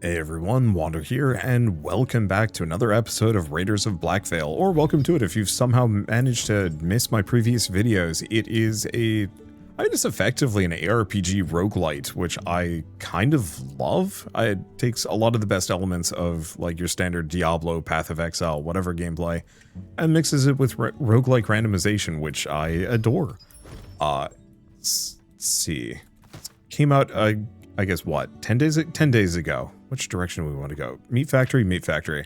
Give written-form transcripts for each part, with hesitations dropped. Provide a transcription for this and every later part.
Hey everyone, Wander here, and welcome back to another episode of Raiders of Blackveil, or welcome to it if you've somehow managed to miss my previous videos. It is effectively an ARPG roguelite, which I kind of love. It takes a lot of the best elements of like your standard Diablo, Path of Exile, whatever gameplay, and mixes it with roguelike randomization, which I adore. Let's see. Came out, I guess what, 10 days ago. Which direction do we want to go? Meat Factory, Meat Factory.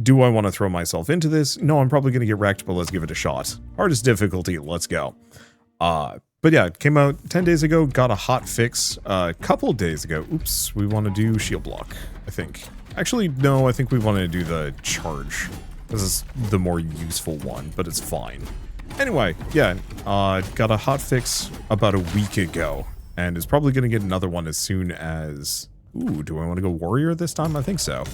Do I want to throw myself into this? No, I'm probably going to get wrecked, but let's give it a shot. Hardest difficulty, let's go. But yeah, it came out 10 days ago, got a hot fix a couple days ago. Oops, we want to do shield block, I think. Actually, no, I think we want to do the charge. This is the more useful one, but it's fine. Anyway, yeah, got a hot fix about a week ago, and is probably going to get another one as soon as... Ooh, do I want to go warrior this time? I think so.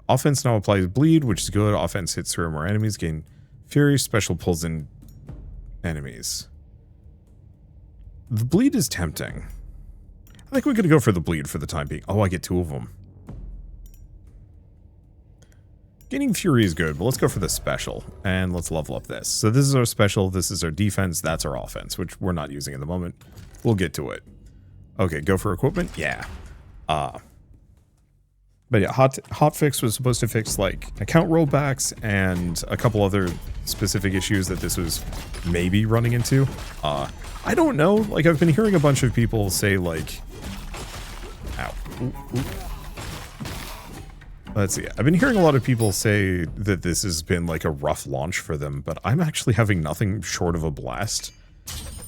Offense now applies bleed, which is good. Offense hits through more enemies, gain fury. Special pulls in enemies. The bleed is tempting. I think we're going to go for the bleed for the time being. Oh, I get two of them. Gaining fury is good, but let's go for the special. And let's level up this. So this is our special, this is our defense, that's our offense, which we're not using at the moment. We'll get to it. Okay, go for equipment? Yeah. But yeah, hotfix was supposed to fix like account rollbacks and a couple other specific issues that this was maybe running into. I don't know. Like, I've been hearing a bunch of people say like... Ow. Ooh, ooh. Let's see. I've been hearing a lot of people say that this has been like a rough launch for them, but I'm actually having nothing short of a blast.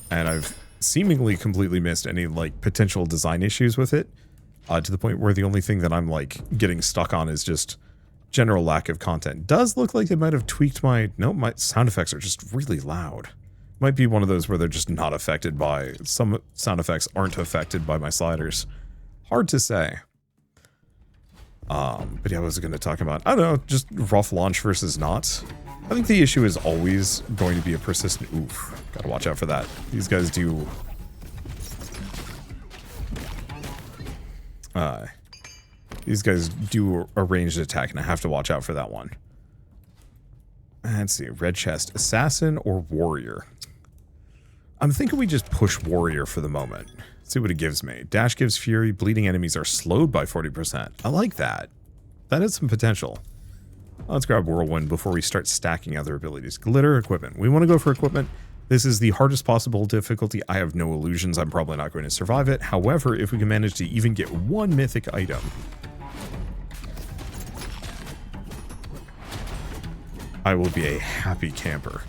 And I've seemingly completely missed any like potential design issues with it, to the point where the only thing that I'm like getting stuck on is just general lack of content. Does look like they might have tweaked my sound effects are just really loud. Might be one of those where they're just not affected by, some sound effects aren't affected by my sliders. Hard to say. But yeah, what was I going to talk about? I don't know, just rough launch versus not. I think the issue is always going to be a persistent... Oof, gotta watch out for that. These guys do... These guys do a ranged attack, and I have to watch out for that one. Let's see, red chest. Assassin or warrior? I'm thinking we just push warrior for the moment. See what it gives me. Dash gives fury. Bleeding enemies are slowed by 40%. I like that. That has some potential. Let's grab Whirlwind before we start stacking other abilities. Glitter equipment. We want to go for equipment. This is the hardest possible difficulty. I have no illusions. I'm probably not going to survive it. However, if we can manage to even get one mythic item, I will be a happy camper.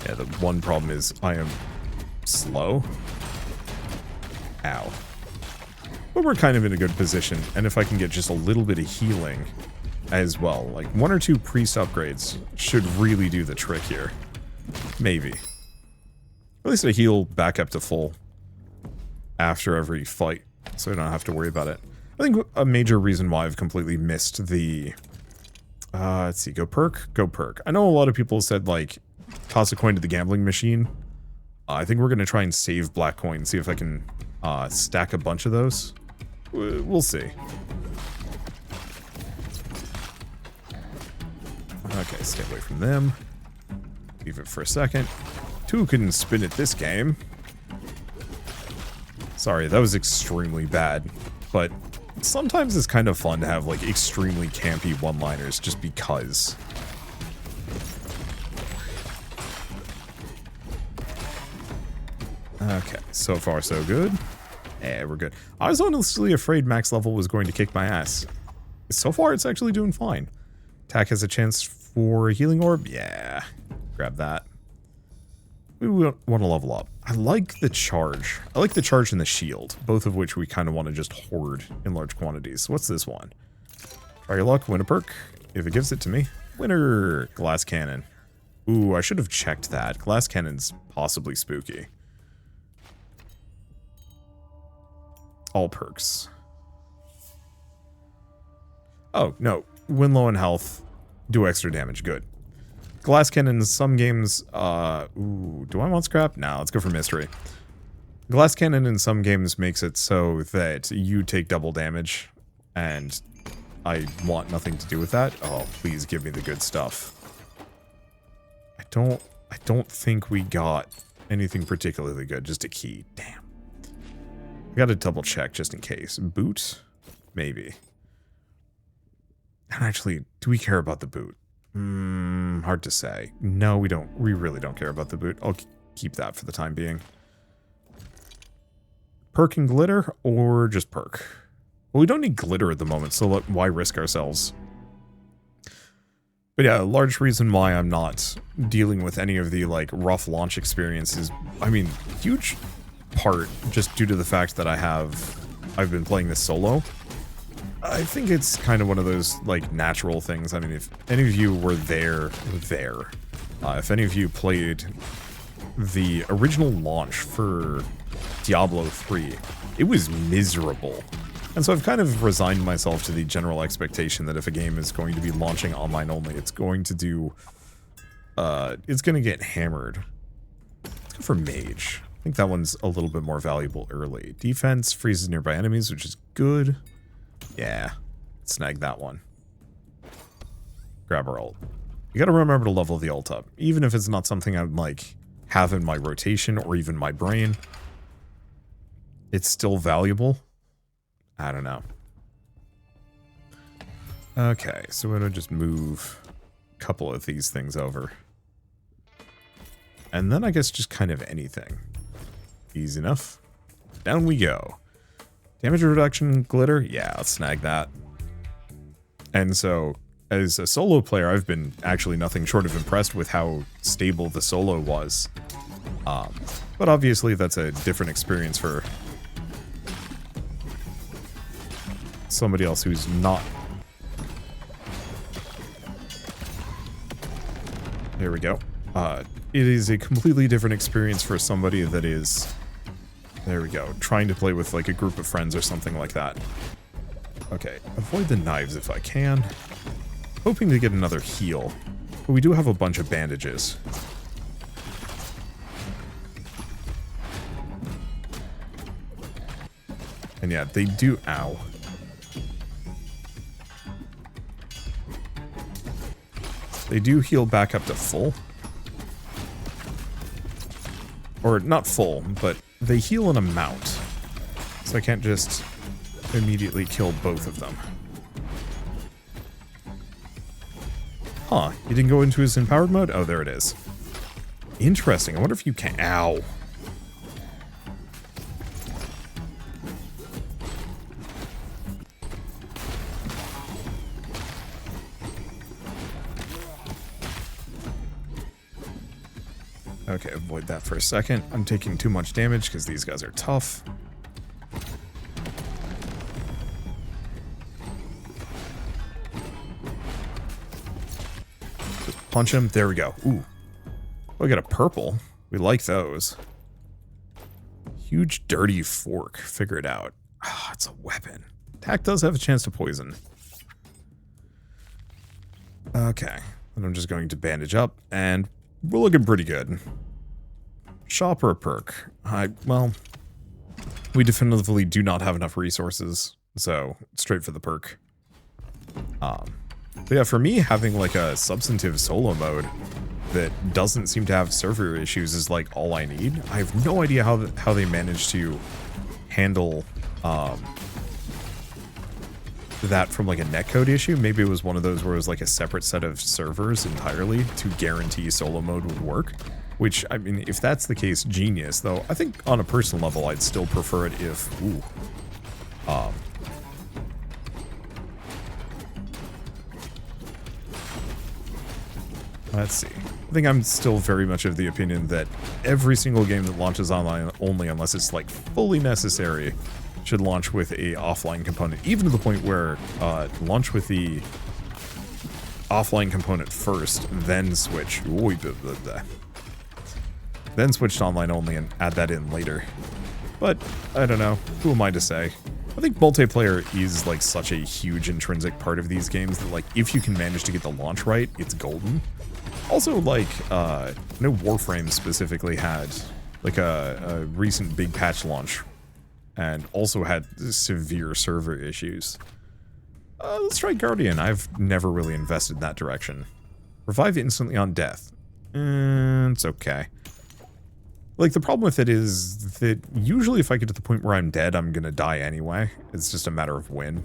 Yeah, the one problem is I am slow. Ow. But we're kind of in a good position, and if I can get just a little bit of healing as well, like one or two priest upgrades should really do the trick here. Maybe. At least I heal back up to full after every fight, so I don't have to worry about it. I think a major reason why I've completely missed the... let's see, go perk? Go perk. I know a lot of people said, like, toss a coin to the gambling machine. I think we're going to try and save black coin, see if I can stack a bunch of those. We'll see. Okay, stay away from them. Leave it for a second. Two couldn't spin it this game. Sorry, that was extremely bad. But sometimes it's kind of fun to have like extremely campy one-liners just because. Okay, so far so good. Yeah, we're good. I was honestly afraid max level was going to kick my ass. So far, it's actually doing fine. Attack has a chance for a healing orb. Yeah, grab that. We want to level up. I like the charge. I like the charge and the shield, both of which we kind of want to just hoard in large quantities. What's this one? Try your luck, win a perk. If it gives it to me. Winner! Glass cannon. Ooh, I should have checked that. Glass cannon's possibly spooky. All perks. Oh, no. Win low in health. Do extra damage. Good. glass cannon in some games, ooh, do I want scrap? No, let's go for mystery. Glass cannon in some games makes it so that you take double damage, and I want nothing to do with that. Oh, please give me the good stuff. I don't think we got anything particularly good, just a key. Damn. I gotta double check just in case. Boot? Maybe. And actually, do we care about the boot? Hard to say. No, we don't. We really don't care about the boot. I'll keep that for the time being. Perk and glitter, or just perk? Well, we don't need glitter at the moment, so why risk ourselves? But yeah, a large reason why I'm not dealing with any of the, like, rough launch experiences, I mean, huge part just due to the fact that I've been playing this solo. I think it's kind of one of those, like, natural things. I mean, if any of you were there, if any of you played the original launch for Diablo 3, it was miserable. And so I've kind of resigned myself to the general expectation that if a game is going to be launching online only, it's going to do, it's going to get hammered. Let's go for Mage. I think that one's a little bit more valuable early. Defense freezes nearby enemies, which is good. Yeah, snag that one. Grab our ult. You gotta remember to level the ult up, even if it's not something I'd, like, have in my rotation or even my brain. It's still valuable. I don't know. Okay, so we're gonna just move a couple of these things over. And then I guess just kind of anything. Easy enough. Down we go. Damage reduction, glitter? Yeah, let's snag that. And so, as a solo player, I've been actually nothing short of impressed with how stable the solo was. But obviously that's a different experience for somebody else who's not. There we go. It is a completely different experience for somebody that is, there we go, trying to play with like a group of friends or something like that. Okay, avoid the knives if I can. Hoping to get another heal, but we do have a bunch of bandages. And yeah, they do, ow. They do heal back up to full. Or not full, but they heal an amount. So I can't just immediately kill both of them. Huh, he didn't go into his empowered mode? Oh, there it is. Interesting, I wonder if you can, ow. Okay, avoid that for a second. I'm taking too much damage because these guys are tough. Just punch him. There we go. Ooh. We got a purple. We like those. Huge dirty fork. Figure it out. Ah, it's a weapon. Attack does have a chance to poison. Okay. And I'm just going to bandage up, and we're looking pretty good. Shop or a perk? Well, we definitively do not have enough resources, so straight for the perk. But yeah, for me, having like a substantive solo mode that doesn't seem to have server issues is like all I need. I have no idea how they managed to handle that from like a netcode issue. Maybe it was one of those where it was like a separate set of servers entirely to guarantee solo mode would work. Which, I mean, if that's the case, genius. Though, I think on a personal level, I'd still prefer it if, ooh. Let's see. I think I'm still very much of the opinion that every single game that launches online only, unless it's like fully necessary, should launch with a offline component. Even to the point where launch with the offline component first, then switch. Then switch to online only and add that in later. But, I don't know. Who am I to say? I think multiplayer is like such a huge intrinsic part of these games that like if you can manage to get the launch right, it's golden. Also, like, I know Warframe specifically had, like, a recent big patch launch, and also had severe server issues. Let's try Guardian. I've never really invested in that direction. Revive instantly on death. It's okay. Like, the problem with it is that usually if I get to the point where I'm dead, I'm gonna die anyway. It's just a matter of when.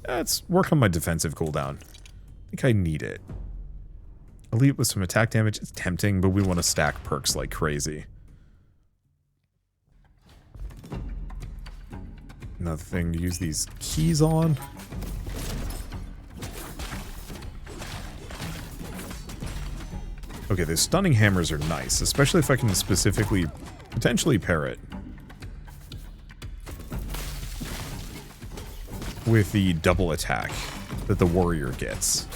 Let's work on my defensive cooldown. I think I need it. Elite with some attack damage. It's tempting, but we want to stack perks like crazy. Another thing to use these keys on. Okay, the stunning hammers are nice, especially if I can specifically, potentially pair it with the double attack that the warrior gets.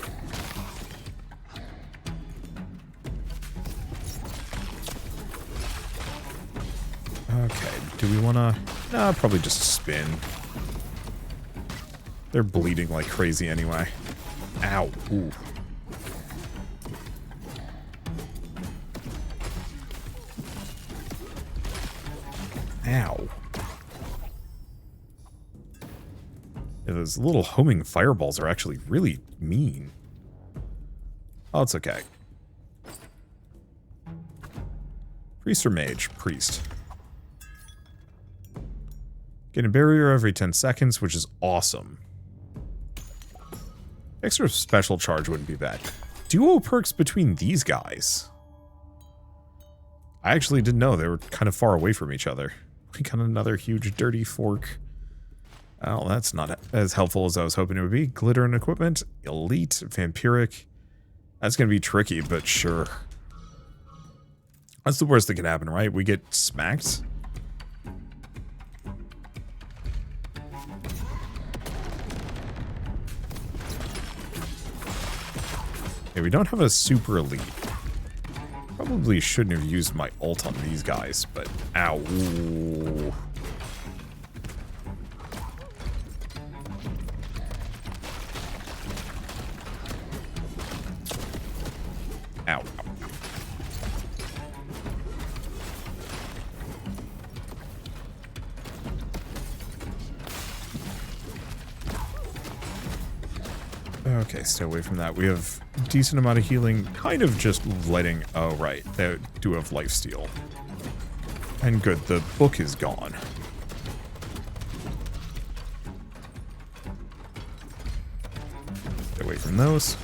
Okay, do we want to... Nah, probably just spin. They're bleeding like crazy anyway. Ow. Ooh. Ow. Yeah, those little homing fireballs are actually really mean. Oh, it's okay. Priest or mage? Priest. Get a barrier every 10 seconds, which is awesome. Extra special charge wouldn't be bad. Duo perks between these guys. I actually didn't know they were kind of far away from each other. We got another huge dirty fork. Well, that's not as helpful as I was hoping it would be. Glitter and equipment. Elite. Vampiric. That's going to be tricky, but sure. That's the worst that can happen, right? We get smacked. Okay, we don't have a super elite. Probably shouldn't have used my ult on these guys, but ow. Ooh. Ow. Okay, stay away from that. We have a decent amount of healing, kind of just letting... Oh, right. They do have lifesteal. And good, the book is gone. Stay away from those.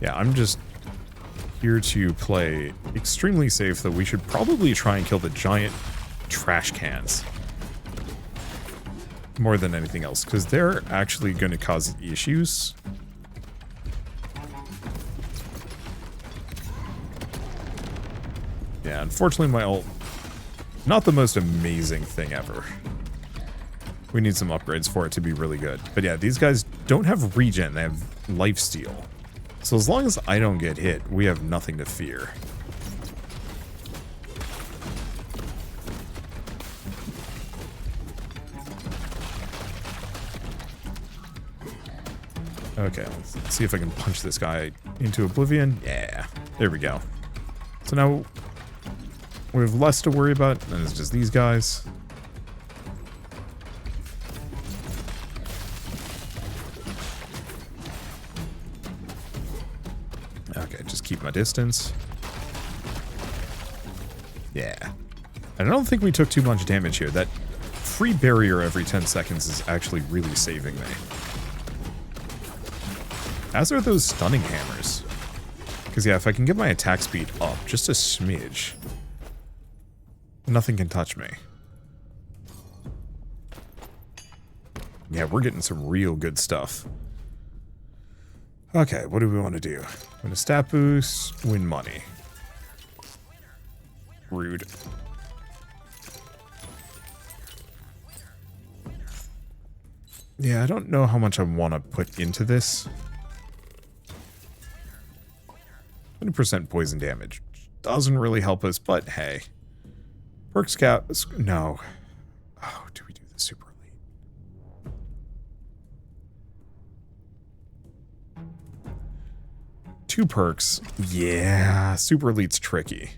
Yeah, I'm just here to play extremely safe, though we should probably try and kill the giant trash cans. More than anything else, because they're actually going to cause issues. Yeah, unfortunately my ult, not the most amazing thing ever. We need some upgrades for it to be really good. But yeah, these guys don't have regen, they have lifesteal. So as long as I don't get hit, we have nothing to fear. Okay, let's see if I can punch this guy into oblivion. Yeah, there we go. So now we have less to worry about, and it's just these guys. Okay, just keep my distance. Yeah. I don't think we took too much damage here. That free barrier every 10 seconds is actually really saving me. As are those stunning hammers. Because yeah, if I can get my attack speed up just a smidge, nothing can touch me. Yeah, we're getting some real good stuff. Okay, what do we want to do? Win a stat boost, win money. Rude. Yeah, I don't know how much I want to put into this. 20% poison damage doesn't really help us, but hey. Perks cap... No. Oh, do we do the super elite? 2 perks. Yeah, super elite's tricky.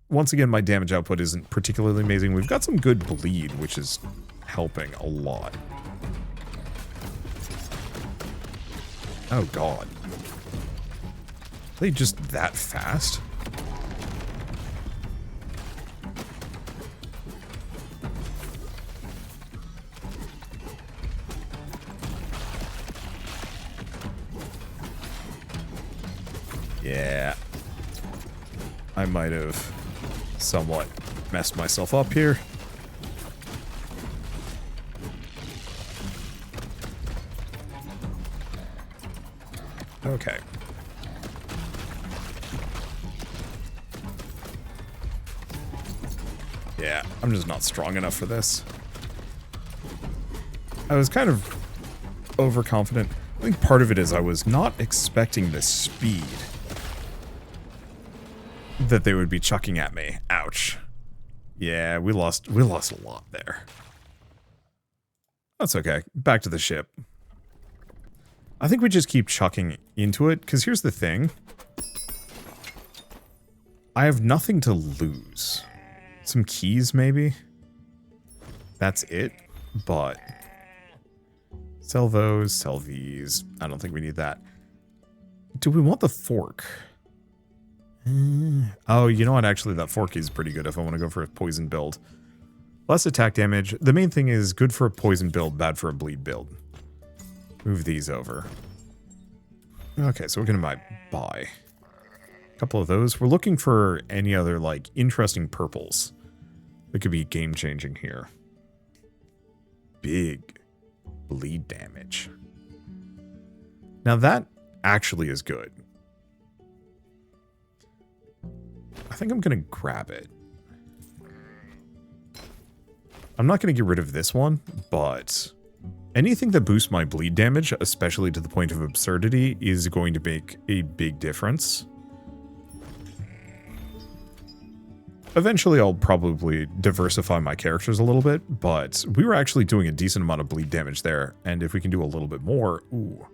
Once again, my damage output isn't particularly amazing. We've got some good bleed, which is helping a lot. Oh god. Are they just that fast? Yeah. I might have somewhat messed myself up here. Okay. Yeah, I'm just not strong enough for this. I was kind of overconfident. I think part of it is I was not expecting the speed that they would be chucking at me. Ouch. Yeah, we lost a lot there. That's okay. Back to the ship. I think we just keep chucking into it, because here's the thing. I have nothing to lose. Some keys, maybe? That's it? But... sell those, sell these. I don't think we need that. Do we want the fork? Oh, you know what? Actually, that fork is pretty good if I want to go for a poison build. Less attack damage. The main thing is good for a poison build, bad for a bleed build. Move these over. Okay, so we're going to buy a couple of those. We're looking for any other, like, interesting purples that could be game-changing here. Big bleed damage. Now that actually is good. I think I'm going to grab it. I'm not going to get rid of this one, but anything that boosts my bleed damage, especially to the point of absurdity, is going to make a big difference. Eventually, I'll probably diversify my characters a little bit, but we were actually doing a decent amount of bleed damage there, and if we can do a little bit more, ooh.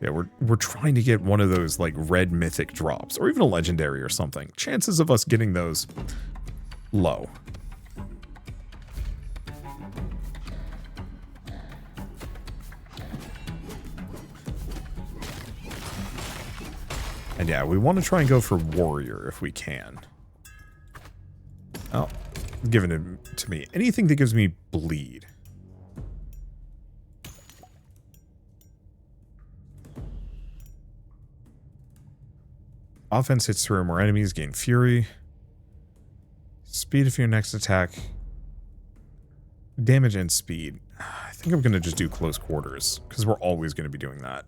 Yeah, we're trying to get one of those, like, red mythic drops, or even a legendary or something. Chances of us getting those, low. And yeah, we want to try and go for warrior if we can. Oh, giving it to me. Anything that gives me bleed. Offense hits through more enemies, gain fury. Speed of your next attack. Damage and speed. I think I'm going to just do close quarters, because we're always going to be doing that.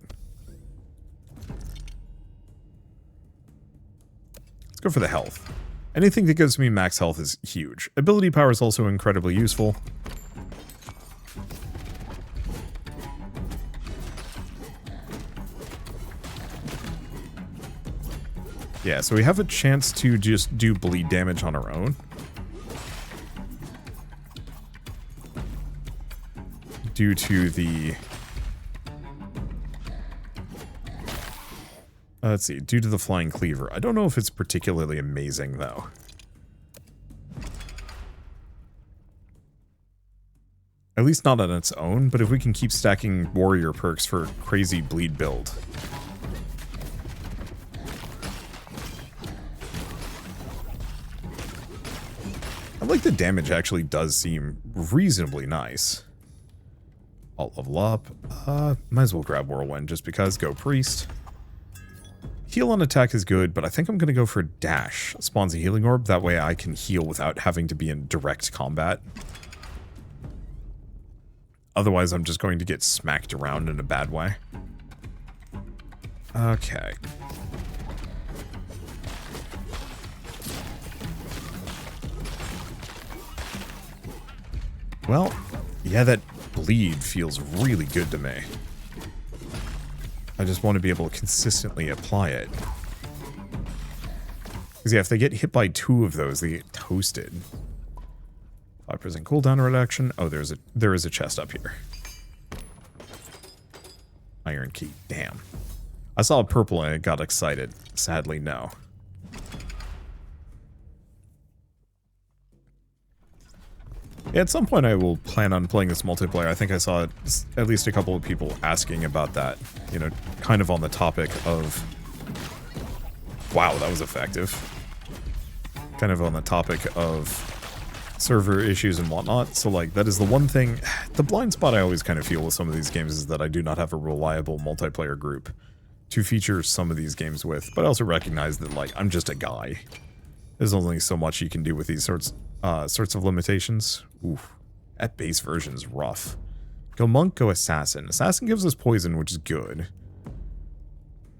Let's go for the health. Anything that gives me max health is huge. Ability power is also incredibly useful. Yeah, so we have a chance to just do bleed damage on our own. Due to the... let's see, due to the flying cleaver. I don't know if it's particularly amazing, though. At least not on its own, but if we can keep stacking warrior perks for crazy bleed build. I like the damage actually does seem reasonably nice. I'll level up. Might as well grab Whirlwind just because. Go Priest. Heal on attack is good, but I think I'm going to go for Dash. Spawns a healing orb. That way I can heal without having to be in direct combat. Otherwise, I'm just going to get smacked around in a bad way. Okay. Well, yeah, that bleed feels really good to me. I just want to be able to consistently apply it. Because yeah, if they get hit by 2 of those, they get toasted. 5% cooldown reduction. Oh, there is a chest up here. Iron key. Damn. I saw a purple and I got excited. Sadly, no. Yeah, at some point I will plan on playing this multiplayer. I think I saw at least a couple of people asking about that. You know, kind of on the topic of... Wow, that was effective. Kind of on the topic of server issues and whatnot. So, like, that is the one thing... The blind spot I always kind of feel with some of these games is that I do not have a reliable multiplayer group to feature some of these games with. But I also recognize that, like, I'm just a guy. There's only so much you can do with these sorts of limitations. Oof. That base version's rough. Go monk, go assassin. Assassin gives us poison, which is good.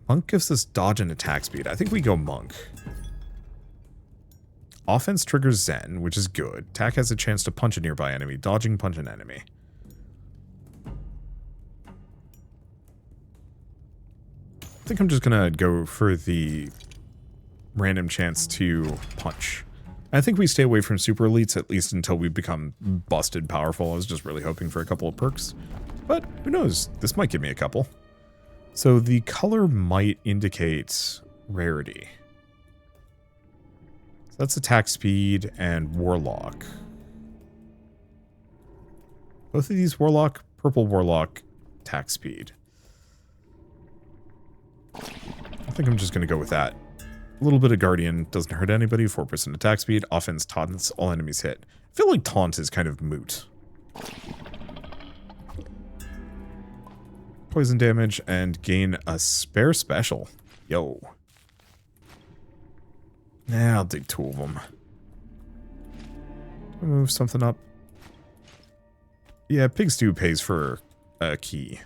Monk gives us dodge and attack speed. I think we go monk. Offense triggers Zen, which is good. Attack has a chance to punch a nearby enemy. Dodging, punch an enemy. I think I'm just gonna go for the random chance to punch. I think we stay away from super elites at least until we become busted powerful. I was just really hoping for a couple of perks. But who knows? This might give me a couple. So the color might indicate rarity. So that's attack speed and warlock. Both of these warlock, purple warlock, attack speed. I think I'm just going to go with that. A little bit of Guardian, doesn't hurt anybody, 4% attack speed, offense taunts all enemies hit. I feel like taunt is kind of moot. Poison damage and gain a spare special. Yo. Nah, I'll dig 2 of them. Move something up. Yeah, Pig Stew pays for a key.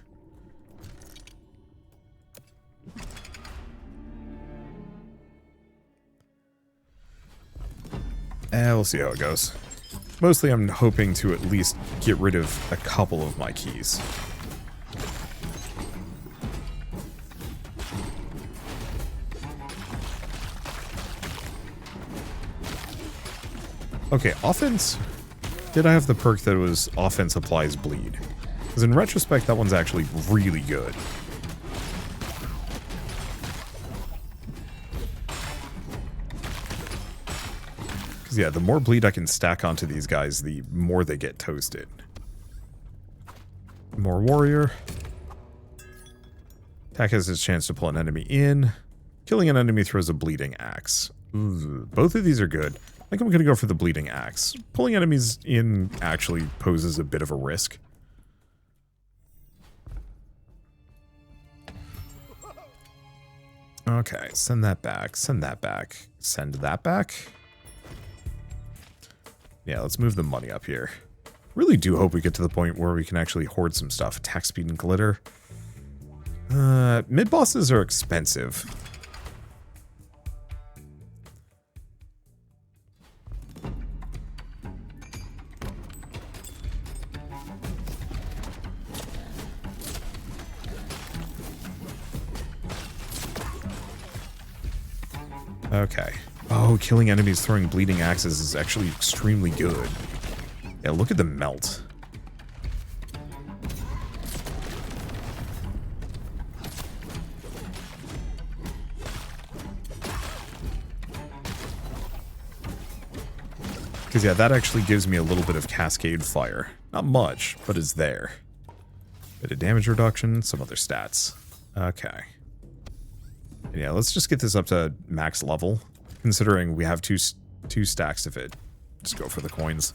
We'll see how it goes. Mostly I'm hoping to at least get rid of a couple of my keys. Okay, offense. Did I have the perk that was offense applies bleed? Because in retrospect, that one's actually really good. Because, yeah, the more bleed I can stack onto these guys, the more they get toasted. More warrior. Attack has his chance to pull an enemy in. Killing an enemy throws a bleeding axe. Ooh, both of these are good. I think I'm going to go for the bleeding axe. Pulling enemies in actually poses a bit of a risk. Okay, send that back, send that back, send that back. Yeah, let's move the money up here. Really do hope we get to the point where we can actually hoard some stuff. Attack speed and glitter. Mid-bosses are expensive. Okay. Oh, killing enemies throwing bleeding axes is actually extremely good. Yeah, look at the melt. Because, yeah, that actually gives me a little bit of cascade fire. Not much, but it's there. Bit of damage reduction, some other stats. Okay. Yeah, let's just get this up to max level, considering we have two stacks of it. Just go for the coins.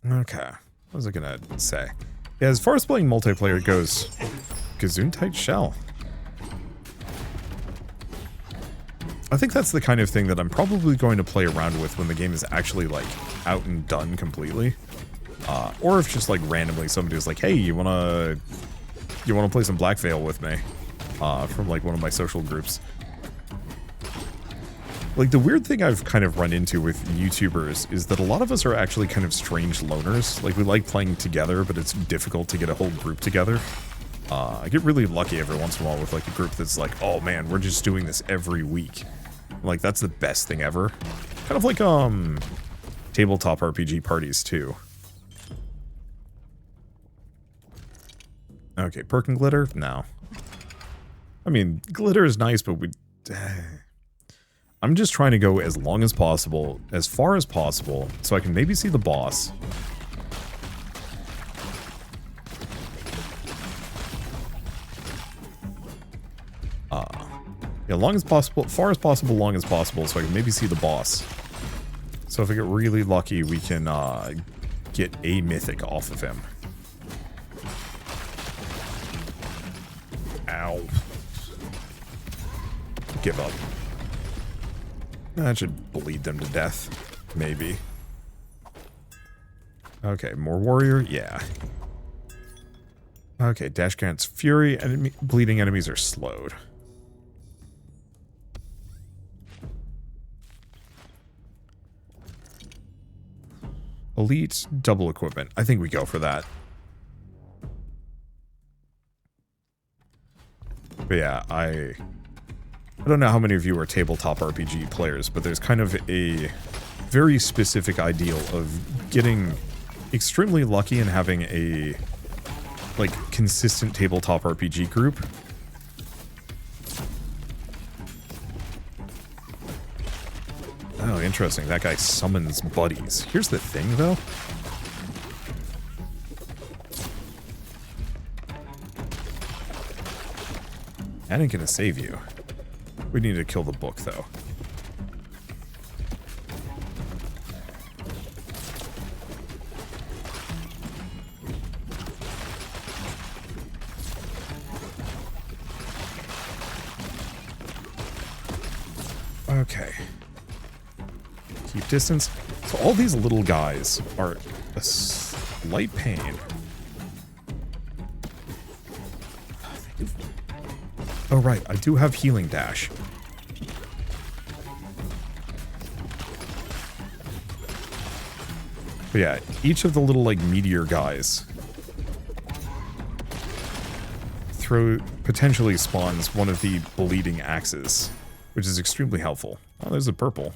Okay, what was I gonna say? Yeah, as far as playing multiplayer goes, Gesundheit Shell. I think that's the kind of thing that I'm probably going to play around with when the game is actually, like, out and done completely. Or if just, like, randomly somebody was like, hey, you wanna play some Blackveil with me? From like one of my social groups. Like the weird thing I've kind of run into with YouTubers is that a lot of us are actually kind of strange loners. Like we like playing together, but it's difficult to get a whole group together. I get really lucky every once in a while with like a group that's like, oh man, we're just doing this every week. Like that's the best thing ever. Kind of like tabletop RPG parties too. Okay, perk and glitter? No. I mean, glitter is nice, but we... I'm just trying to go as long as possible, as far as possible, so I can maybe see the boss. Yeah, long as possible, far as possible, long as possible, so I can maybe see the boss. So if I get really lucky, we can get a mythic off of him. Ow. Give up. That should bleed them to death. Maybe. Okay, more warrior? Yeah. Okay, dash grants fury. Bleeding enemies are slowed. Elite, double equipment. I think we go for that. But yeah, I don't know how many of you are tabletop RPG players, but there's kind of a very specific ideal of getting extremely lucky and having a, like, consistent tabletop RPG group. Oh, interesting. That guy summons buddies. Here's the thing, though. That ain't gonna save you. We need to kill the book, though. Okay. Keep distance. So all these little guys are a slight pain. Oh, right. I do have healing dash. But yeah, each of the little, like, meteor guys potentially spawns one of the bleeding axes, which is extremely helpful. Oh, there's a purple.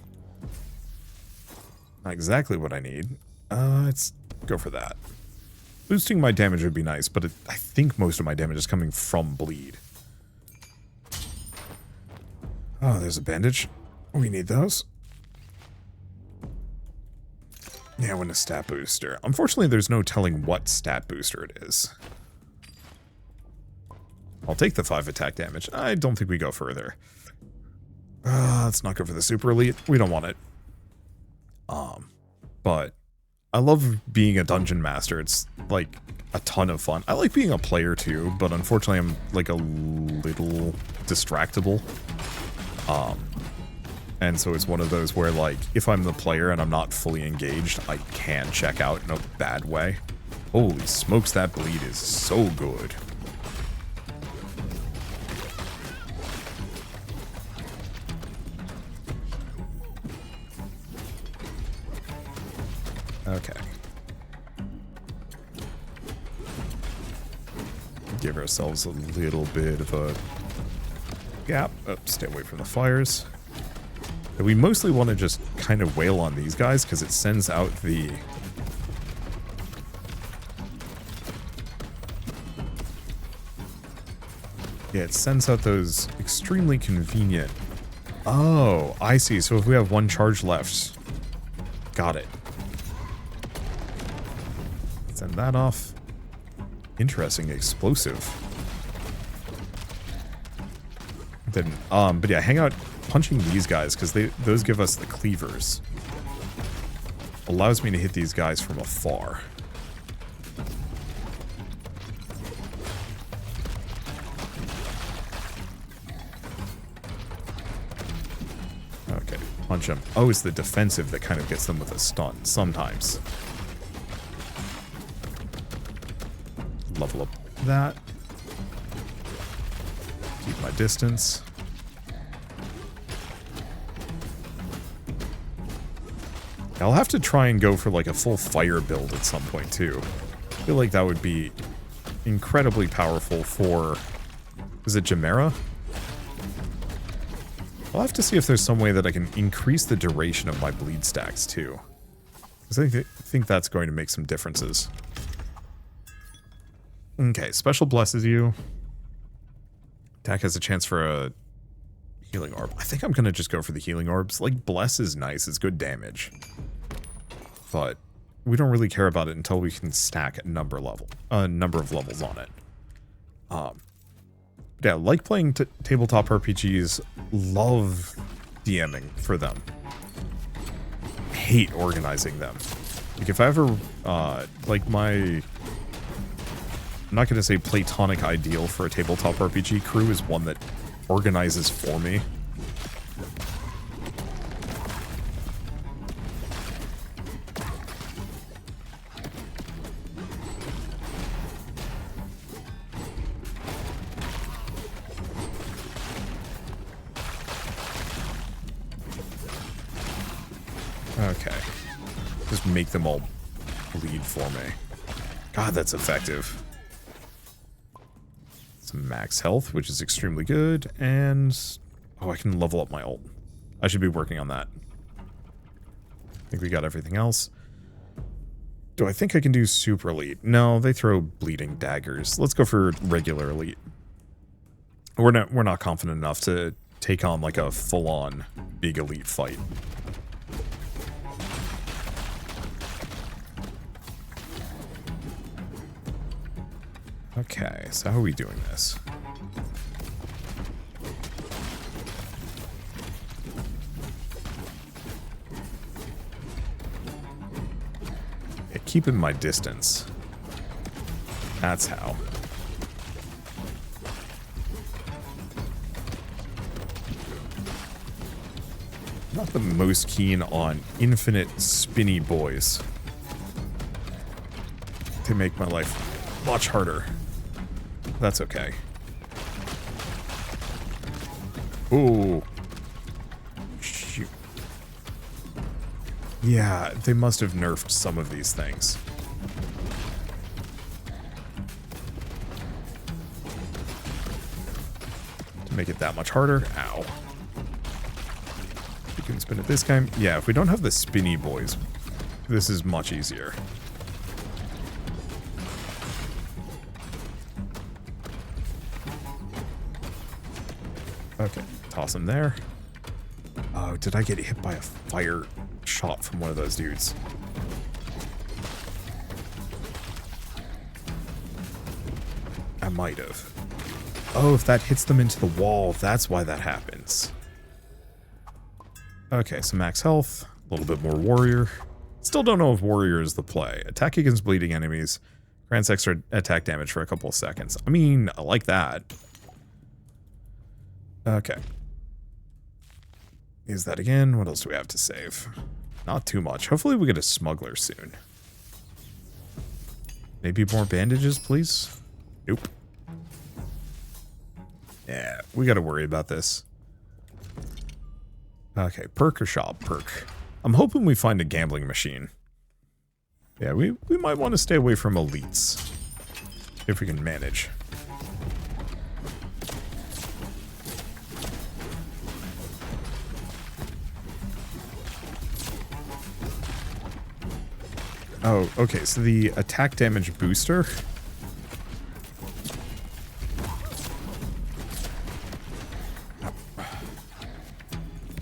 Not exactly what I need. Let's go for that. Boosting my damage would be nice, but I think most of my damage is coming from bleed. Oh, there's a bandage. We need those. Yeah, I want a stat booster. Unfortunately, there's no telling what stat booster it is. I'll take the 5 attack damage. I don't think we go further. Let's not go for the super elite. We don't want it. But I love being a dungeon master. It's like a ton of fun. I like being a player too, but unfortunately I'm like a little distractible. And so it's one of those where, like, if I'm the player and I'm not fully engaged, I can check out in a bad way. Holy smokes, that bleed is so good. Okay. Give ourselves a little bit of a gap. Oh, stay away from the fires. And we mostly want to just kind of wail on these guys because it sends out the... Yeah, it sends out those extremely convenient... Oh, I see. So if we have one charge left... Got it. Send that off. Interesting, explosive. Then, but yeah, hang out punching these guys, because those give us the cleavers. Allows me to hit these guys from afar. Okay, punch them. Oh, it's the defensive that kind of gets them with a stun, sometimes. Level up that. Keep my distance. I'll have to try and go for like a full fire build at some point too. I feel like that would be incredibly powerful for... Is it Chimera? I'll have to see if there's some way that I can increase the duration of my bleed stacks too. Because I think that's going to make some differences. Okay, special blesses you. Attack has a chance for a healing orb. I think I'm going to just go for the healing orbs. Like, Bless is nice. It's good damage. But we don't really care about it until we can stack a number of levels on it. Yeah, like playing tabletop RPGs, love DMing for them. Hate organizing them. Like, if I ever, like I'm not going to say platonic ideal for a tabletop RPG crew is one that organizes for me. Okay. Just make them all bleed for me. God, that's effective. Some max health, which is extremely good, and... oh, I can level up my ult. I should be working on that. I think we got everything else. Do I think I can do super elite? No, they throw bleeding daggers. Let's go for regular elite. We're not confident enough to take on like a full-on big elite fight. Okay, so how are we doing this? Yeah, keeping my distance. That's how. Not the most keen on infinite spinny boys. They make my life much harder. That's okay. Ooh. Shoot. Yeah, they must have nerfed some of these things. To make it that much harder. Ow. You can spin it this time. Yeah, if we don't have the spinny boys, this is much easier. Okay, toss him there. Oh, did I get hit by a fire shot from one of those dudes? I might have. Oh, if that hits them into the wall, that's why that happens. Okay, so max health, a little bit more warrior. Still don't know if warrior is the play. Attack against bleeding enemies. Grants extra attack damage for a couple of seconds. I mean, I like that. Okay. Use that again. What else do we have to save? Not too much. Hopefully we get a smuggler soon. Maybe more bandages, please? Nope. Yeah, we gotta worry about this. Okay, perk or shop? Perk. I'm hoping we find a gambling machine. Yeah, we might want to stay away from elites. If we can manage. Oh, okay, so the attack damage booster.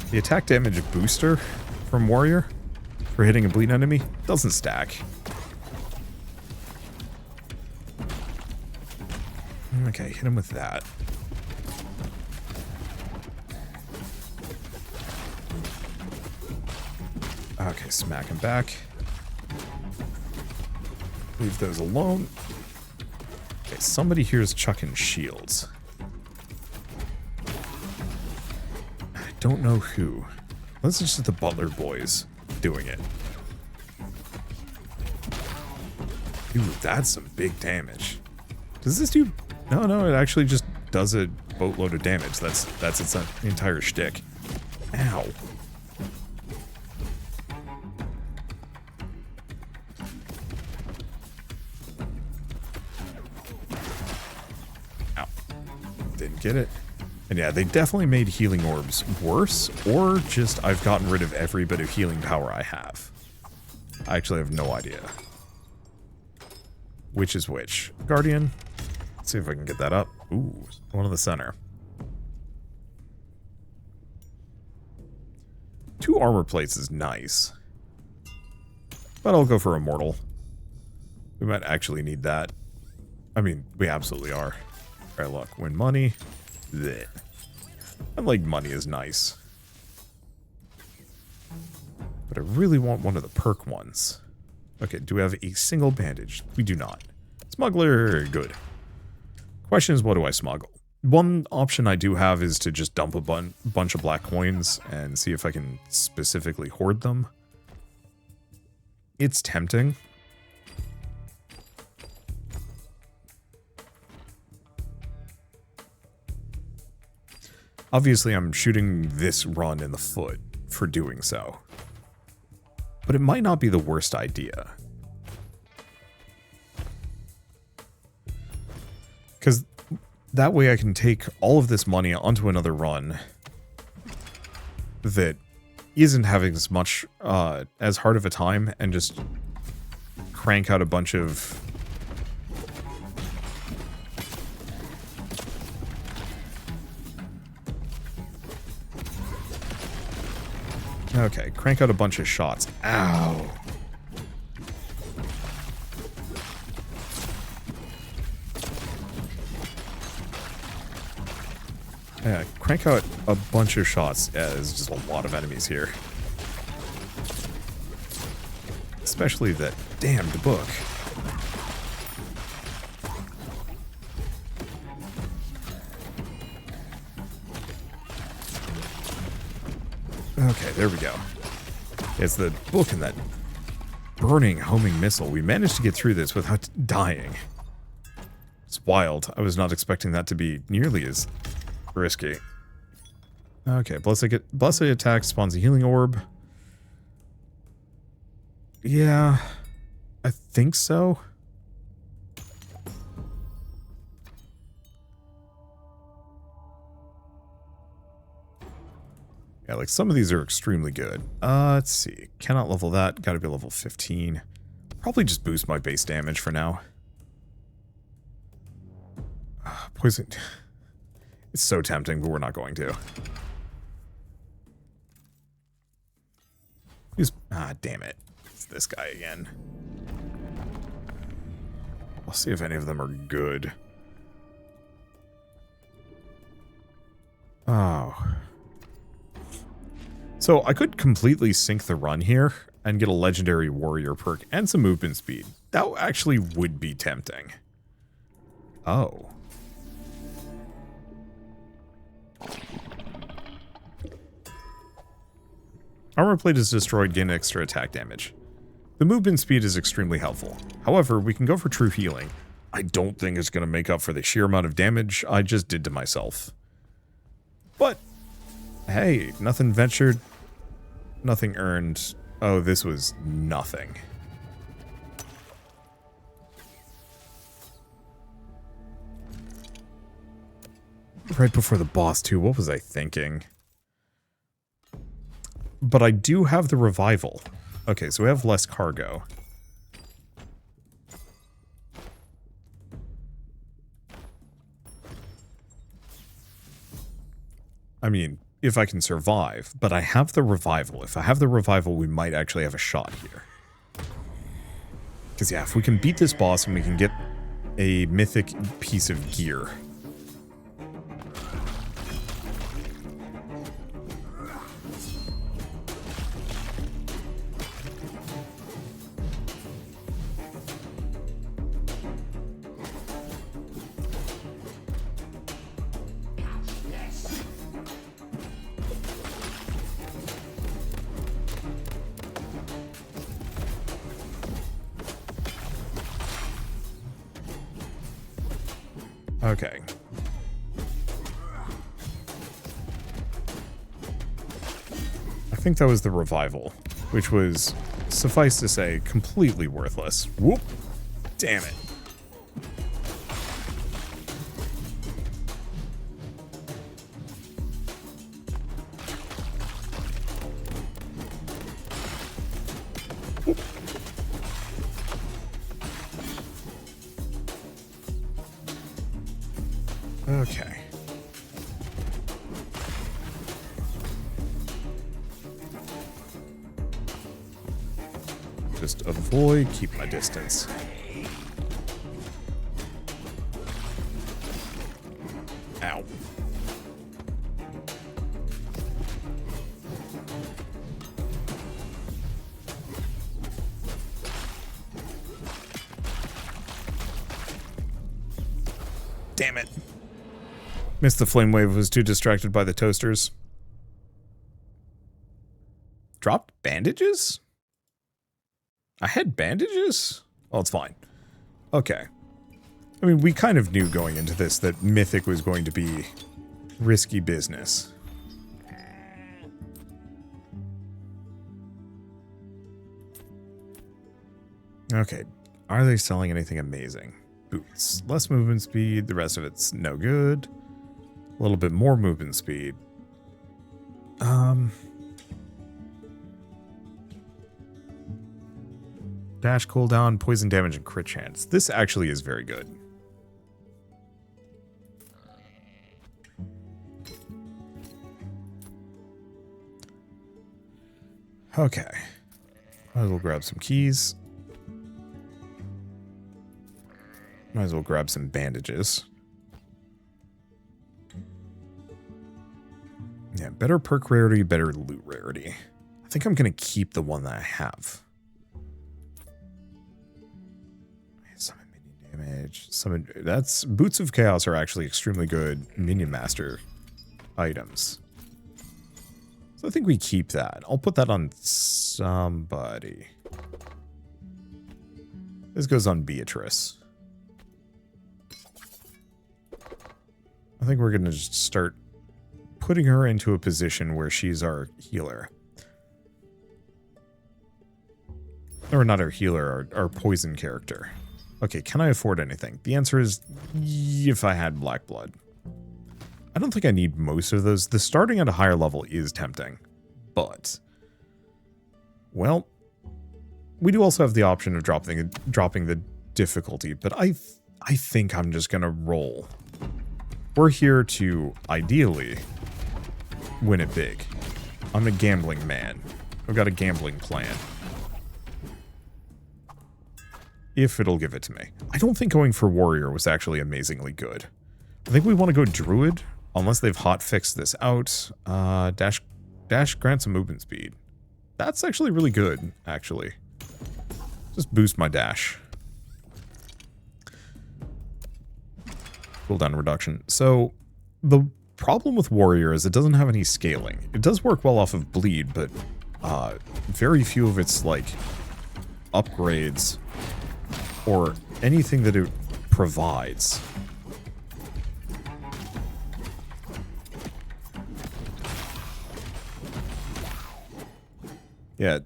The attack damage booster from warrior for hitting a bleed enemy doesn't stack. Okay, hit him with that. Okay, smack him back. Leave those alone. Okay, somebody here is chucking shields. I don't know who. This is just the butler boys doing it. Dude, that's some big damage. Does this do... No, it actually just does a boatload of damage. That's its entire shtick. Ow. Get it? And yeah, they definitely made healing orbs worse, or just I've gotten rid of every bit of healing power I have. I actually have no idea. Which is which? Guardian? Let's see if I can get that up. Ooh, one in the center. 2 armor plates is nice. But I'll go for immortal. We might actually need that. I mean, we absolutely are. Alright, look. Win money. Blech. And, like, money is nice. But I really want one of the perk ones. Okay, do we have a single bandage? We do not. Smuggler, good. Question is, what do I smuggle? One option I do have is to just dump a bunch of black coins and see if I can specifically hoard them. It's tempting. Obviously, I'm shooting this run in the foot for doing so. But it might not be the worst idea. Because that way I can take all of this money onto another run that isn't having as much, as hard of a time, and just crank out a bunch of... Okay, crank out a bunch of shots. Ow! Yeah, crank out a bunch of shots. Yeah, there's just a lot of enemies here. Especially that damned book. Okay, there we go. It's the book and that burning homing missile. We managed to get through this without dying. It's wild. I was not expecting that to be nearly as risky. Okay, Blessed attack spawns a healing orb. Yeah, I think so. Yeah, like some of these are extremely good. Let's see. Cannot level that. Gotta be level 15. Probably just boost my base damage for now. Poison. It's so tempting, but we're not going to. Damn it. It's this guy again. I'll see if any of them are good. Oh. So I could completely sink the run here and get a legendary warrior perk and some movement speed. That actually would be tempting. Oh. Armor plate is destroyed, gain extra attack damage. The movement speed is extremely helpful. However, we can go for true healing. I don't think it's going to make up for the sheer amount of damage I just did to myself. But, hey, nothing ventured, nothing earned. Oh, this was nothing. Right before the boss, too. What was I thinking? But I do have the revival. Okay, so we have less cargo. I mean, if I can survive, but I have the revival. If I have the revival, we might actually have a shot here. Because, yeah, if we can beat this boss and we can get a mythic piece of gear... Okay. I think that was the revival, which was, suffice to say, completely worthless. Whoop! Damn it. Just avoid, keep my distance. Ow. Damn it. Missed the flame wave, was too distracted by the toasters. Dropped bandages? I had bandages? Oh, it's fine. Okay. I mean, we kind of knew going into this that Mythic was going to be risky business. Okay. Are they selling anything amazing? Boots. Less movement speed. The rest of it's no good. A little bit more movement speed. Dash cooldown, poison damage, and crit chance. This actually is very good. Okay. Might as well grab some keys. Might as well grab some bandages. Yeah, better perk rarity, better loot rarity. I think I'm going to keep the one that I have. Summon minion damage. Summon, that's Boots of Chaos are actually extremely good minion master items. So I think we keep that. I'll put that on somebody. This goes on Beatrice. I think we're going to just start putting her into a position where she's our healer. Or not our healer, our poison character. Okay, can I afford anything? The answer is if I had black blood. I don't think I need most of those. The starting at a higher level is tempting. But, well, we do also have the option of dropping the difficulty. But I think I'm just going to roll. We're here to, ideally, win it big. I'm a gambling man. I've got a gambling plan. If it'll give it to me. I don't think going for warrior was actually amazingly good. I think we want to go druid, unless they've hotfixed this out. Dash grants a movement speed. That's actually really good, actually. Just boost my dash. Cooldown reduction. So, the problem with warrior is it doesn't have any scaling. It does work well off of bleed, but very few of its, like, upgrades or anything that it provides. Yeah,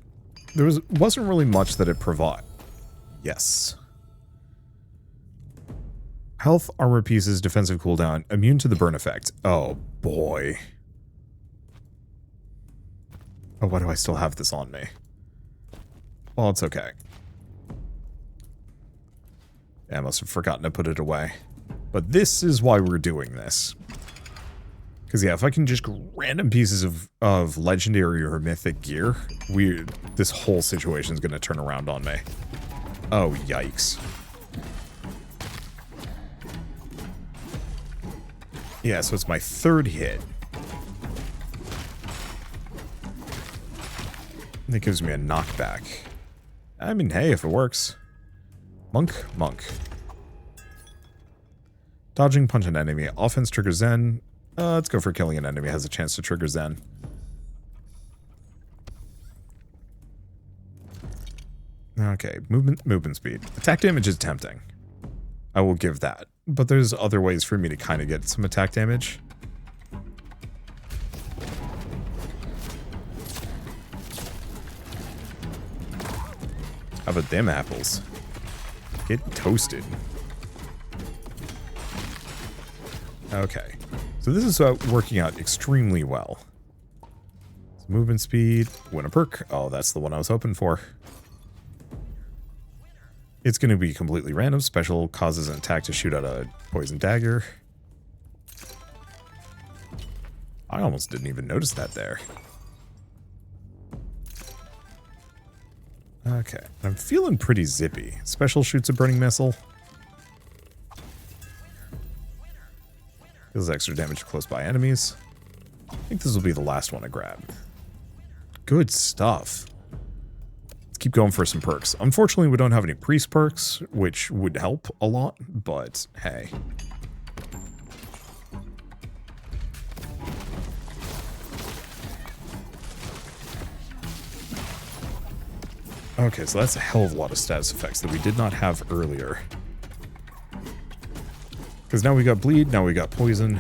there wasn't really much that it provided. Yes. Health, armor pieces, defensive cooldown, immune to the burn effect. Oh, boy. Oh, why do I still have this on me? Well, it's okay. Yeah, I must have forgotten to put it away. But this is why we're doing this. Because, yeah, if I can just random pieces of legendary or mythic gear, this whole situation is going to turn around on me. Oh, yikes. Yeah, so it's my third hit. And it gives me a knockback. I mean, hey, if it works. Monk. Dodging, punch an enemy. Offense triggers Zen. Let's go for killing an enemy. Has a chance to trigger Zen. Okay, movement speed. Attack damage is tempting. I will give that. But there's other ways for me to kind of get some attack damage. How about them apples? Get toasted. Okay. So this is working out extremely well. So movement speed, win a perk. Oh, that's the one I was hoping for. It's going to be completely random. Special causes an attack to shoot out a poison dagger. I almost didn't even notice that there. Okay, I'm feeling pretty zippy. Special shoots a burning missile. Deals extra damage to close by enemies. I think this will be the last one I grab. Good stuff. Let's keep going for some perks. Unfortunately, we don't have any priest perks, which would help a lot, but hey. Okay, so that's a hell of a lot of status effects that we did not have earlier. Because now we got bleed, now we got poison.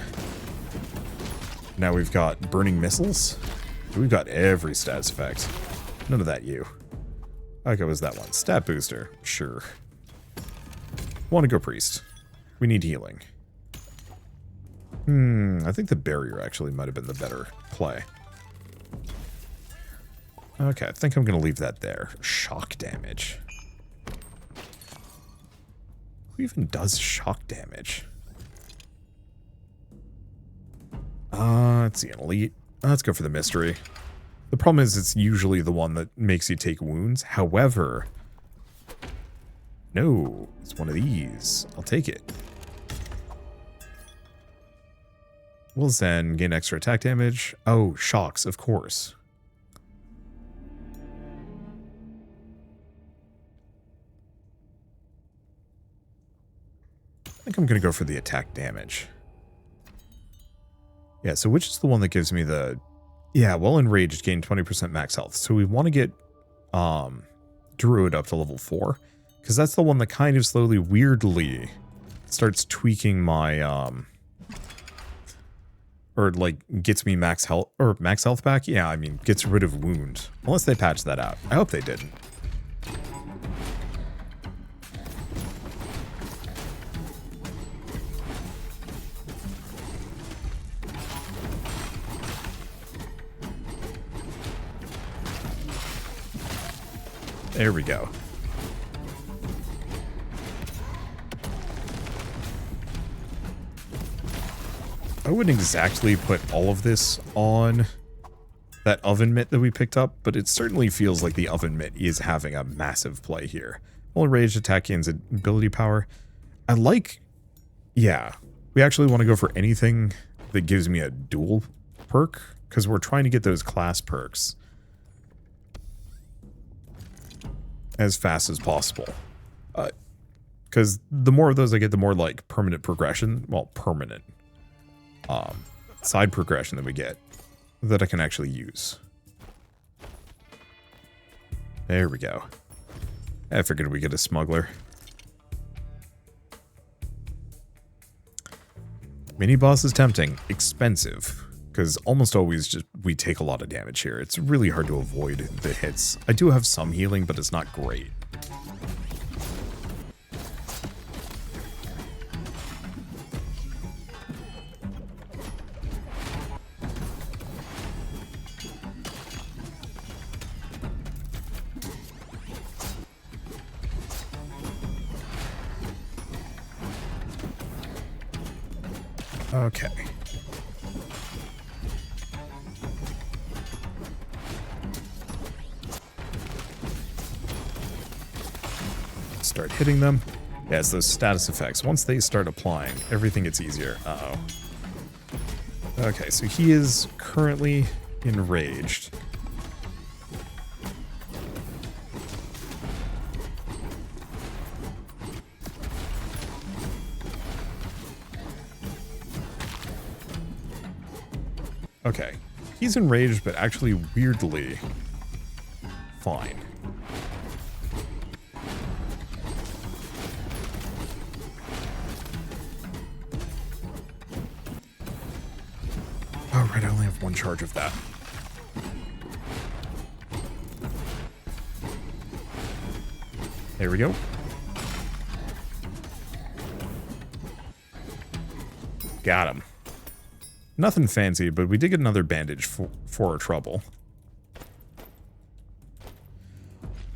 Now we've got burning missiles. We've got every status effect. None of that you. Okay, what was that one? Stat booster. Sure. Want to go priest. We need healing. I think the barrier actually might have been the better play. Okay, I think I'm going to leave that there. Shock damage. Who even does shock damage? Let's see, an elite. Let's go for the mystery. The problem is it's usually the one that makes you take wounds. However, no, it's one of these. I'll take it. Will Zen gain extra attack damage. Oh, shocks, of course. I think I'm going to go for the attack damage. Yeah, so which is the one that gives me the... Yeah, well enraged, gain 20% max health. So we want to get Druid up to level 4. Because that's the one that kind of slowly, weirdly, starts tweaking my... or, like, gets me max health... Or max health back? Yeah, I mean, gets rid of wound. Unless they patch that out. I hope they didn't. There we go. I wouldn't exactly put all of this on that oven mitt that we picked up, but it certainly feels like the oven mitt is having a massive play here. Well, enraged attack gains ability power. I like... Yeah. We actually want to go for anything that gives me a dual perk, because we're trying to get those class perks as fast as possible. Because the more of those I get, the more, like, permanent progression, well, permanent, side progression that we get that I can actually use. There we go. I figured we get a smuggler. Mini boss is tempting, expensive, because almost always just we take a lot of damage here. It's really hard to avoid the hits. I do have some healing, but it's not great. Okay. Start hitting them. Yeah, it's those status effects. Once they start applying, everything gets easier. Uh-oh. Okay, so he is currently enraged. Okay, he's enraged, but actually weirdly fine. Oh, right, I only have one charge of that. There we go. Got him. Nothing fancy, but we did get another bandage for our trouble.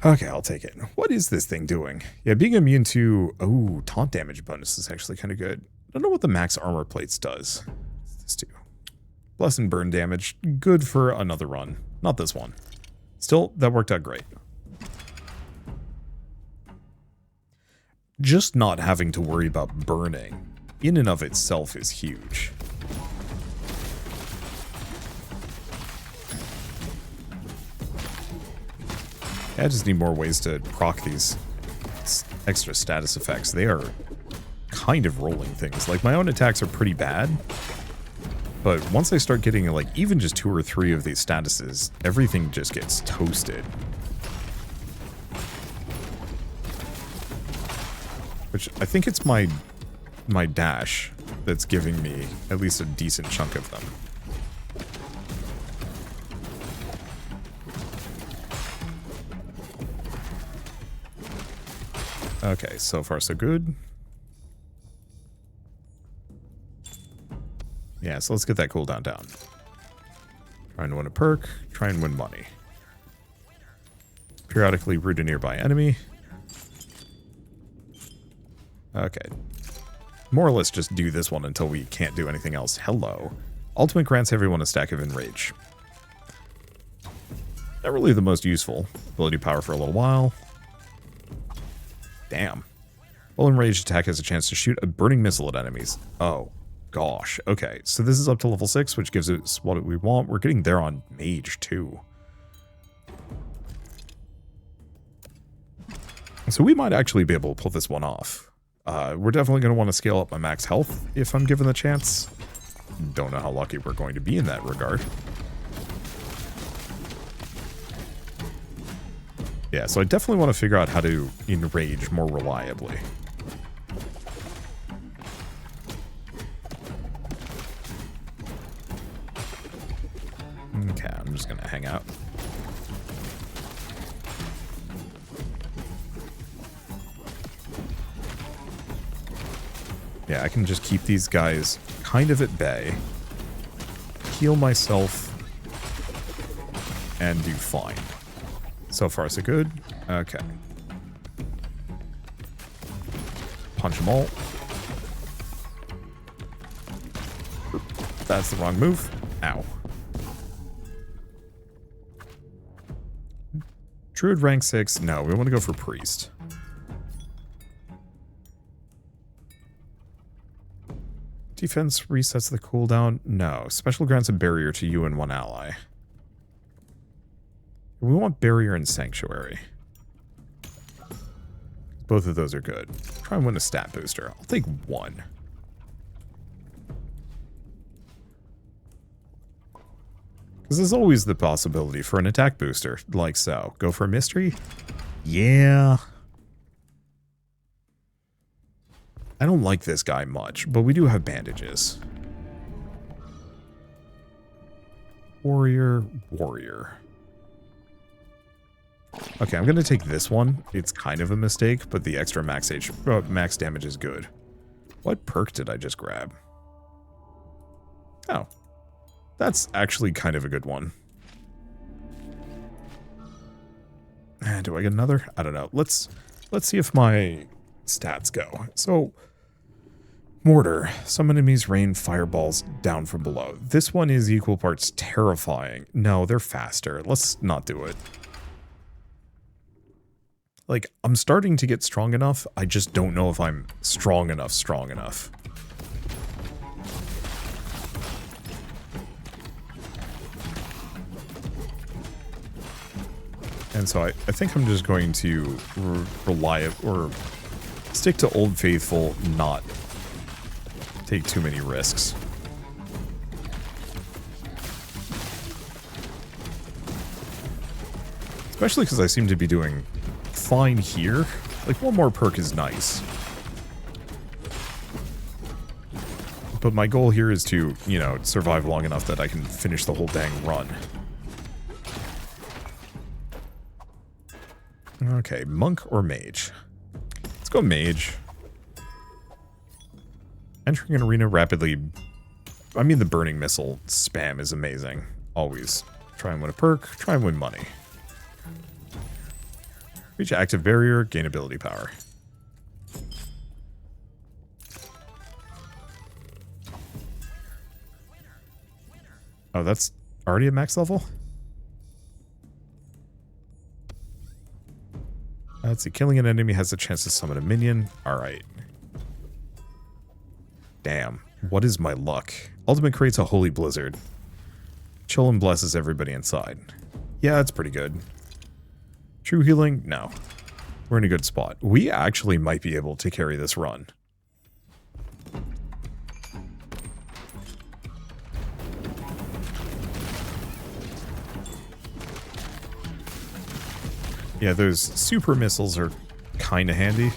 Okay, I'll take it. What is this thing doing? Yeah, being immune to... Oh, taunt damage bonus is actually kind of good. I don't know what the max armor plates does. What's this do? Bless and burn damage. Good for another run. Not this one. Still, that worked out great. just not having to worry about burning in and of itself is huge. I just need more ways to proc these extra status effects. They are kind of rolling things. Like, my own attacks are pretty bad, but once I start getting, like, even just 2 or 3 of these statuses, everything just gets toasted. Which, I think it's my dash that's giving me at least a decent chunk of them. Okay, so far so good. Yeah, so let's get that cooldown down. Try and win a perk, try and win money. Periodically root a nearby enemy. Okay. More or less just do this one until we can't do anything else. Hello. Ultimate grants everyone a stack of Enrage. Not really the most useful. Ability power for a little while. Damn. While enraged, attack has a chance to shoot a burning missile at enemies. Oh, gosh. Okay, so this is up to level 6, which gives us what we want. We're getting there on mage, too. So we might actually be able to pull this one off. We're definitely going to want to scale up my max health if I'm given the chance. Don't know how lucky we're going to be in that regard. Yeah, so I definitely want to figure out how to enrage more reliably. Okay, I'm just going to hang out. Yeah, I can just keep these guys kind of at bay, heal myself, and do fine. So far, so good. Okay. Punch them all. That's the wrong move. Ow. Druid rank 6. No, we want to go for priest. Defense resets the cooldown. No. Special grants a barrier to you and one ally. We want barrier and sanctuary. Both of those are good. Try and win a stat booster. I'll take 1. Because there's always the possibility for an attack booster, like so. Go for a mystery? Yeah. I don't like this guy much, but we do have bandages. Warrior, warrior. Okay, I'm going to take this one. It's kind of a mistake, but the extra max damage is good. What perk did I just grab? Oh. That's actually kind of a good one. Do I get another? I don't know. Let's see if my stats go. So, Mortar. Some enemies rain fireballs down from below. This one is equal parts terrifying. No, they're faster. Let's not do it. Like, I'm starting to get strong enough. I just don't know if I'm strong enough. And so I think I'm just going to rely or stick to Old Faithful, not take too many risks. Especially because I seem to be doing fine here. Like, one more perk is nice. But my goal here is to, you know, survive long enough that I can finish the whole dang run. Okay, monk or mage? Let's go mage. Entering an arena rapidly. I mean, the burning missile spam is amazing. Always. Try and win a perk, try and win money. Reach active barrier, gain ability power. Oh, that's already at max level? Let's see. Killing an enemy has a chance to summon a minion. Alright. Damn. What is my luck? Ultimate creates a holy blizzard. Chill and blesses everybody inside. Yeah, that's pretty good. True healing? No. We're in a good spot. We actually might be able to carry this run. Yeah, those super missiles are kind of handy.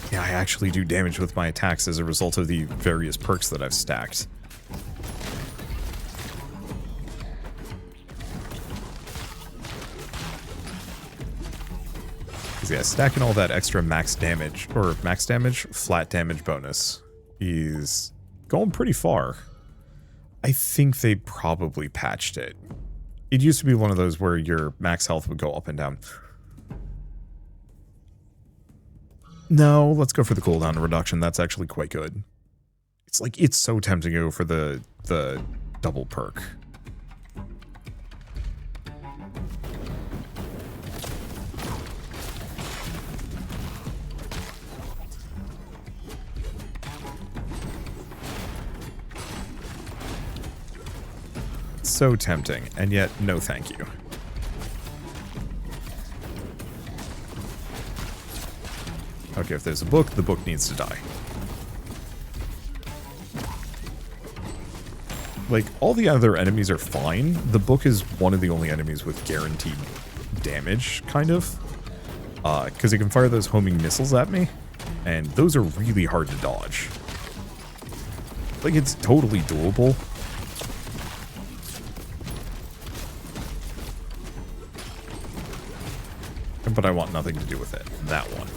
Yeah, I actually do damage with my attacks as a result of the various perks that I've stacked. Yeah, stacking all that extra max damage, or max damage, flat damage bonus is going pretty far. I think they probably patched it. It used to be one of those where your max health would go up and down. No, let's go for the cooldown reduction. That's actually quite good. It's like, it's so tempting to go for the double perk. So tempting, and yet no thank you. Okay, if there's a book, the book needs to die. Like, all the other enemies are fine. The book is one of the only enemies with guaranteed damage, kind of. Because it can fire those homing missiles at me, and those are really hard to dodge. Like, it's totally doable. But I want nothing to do with it. That one.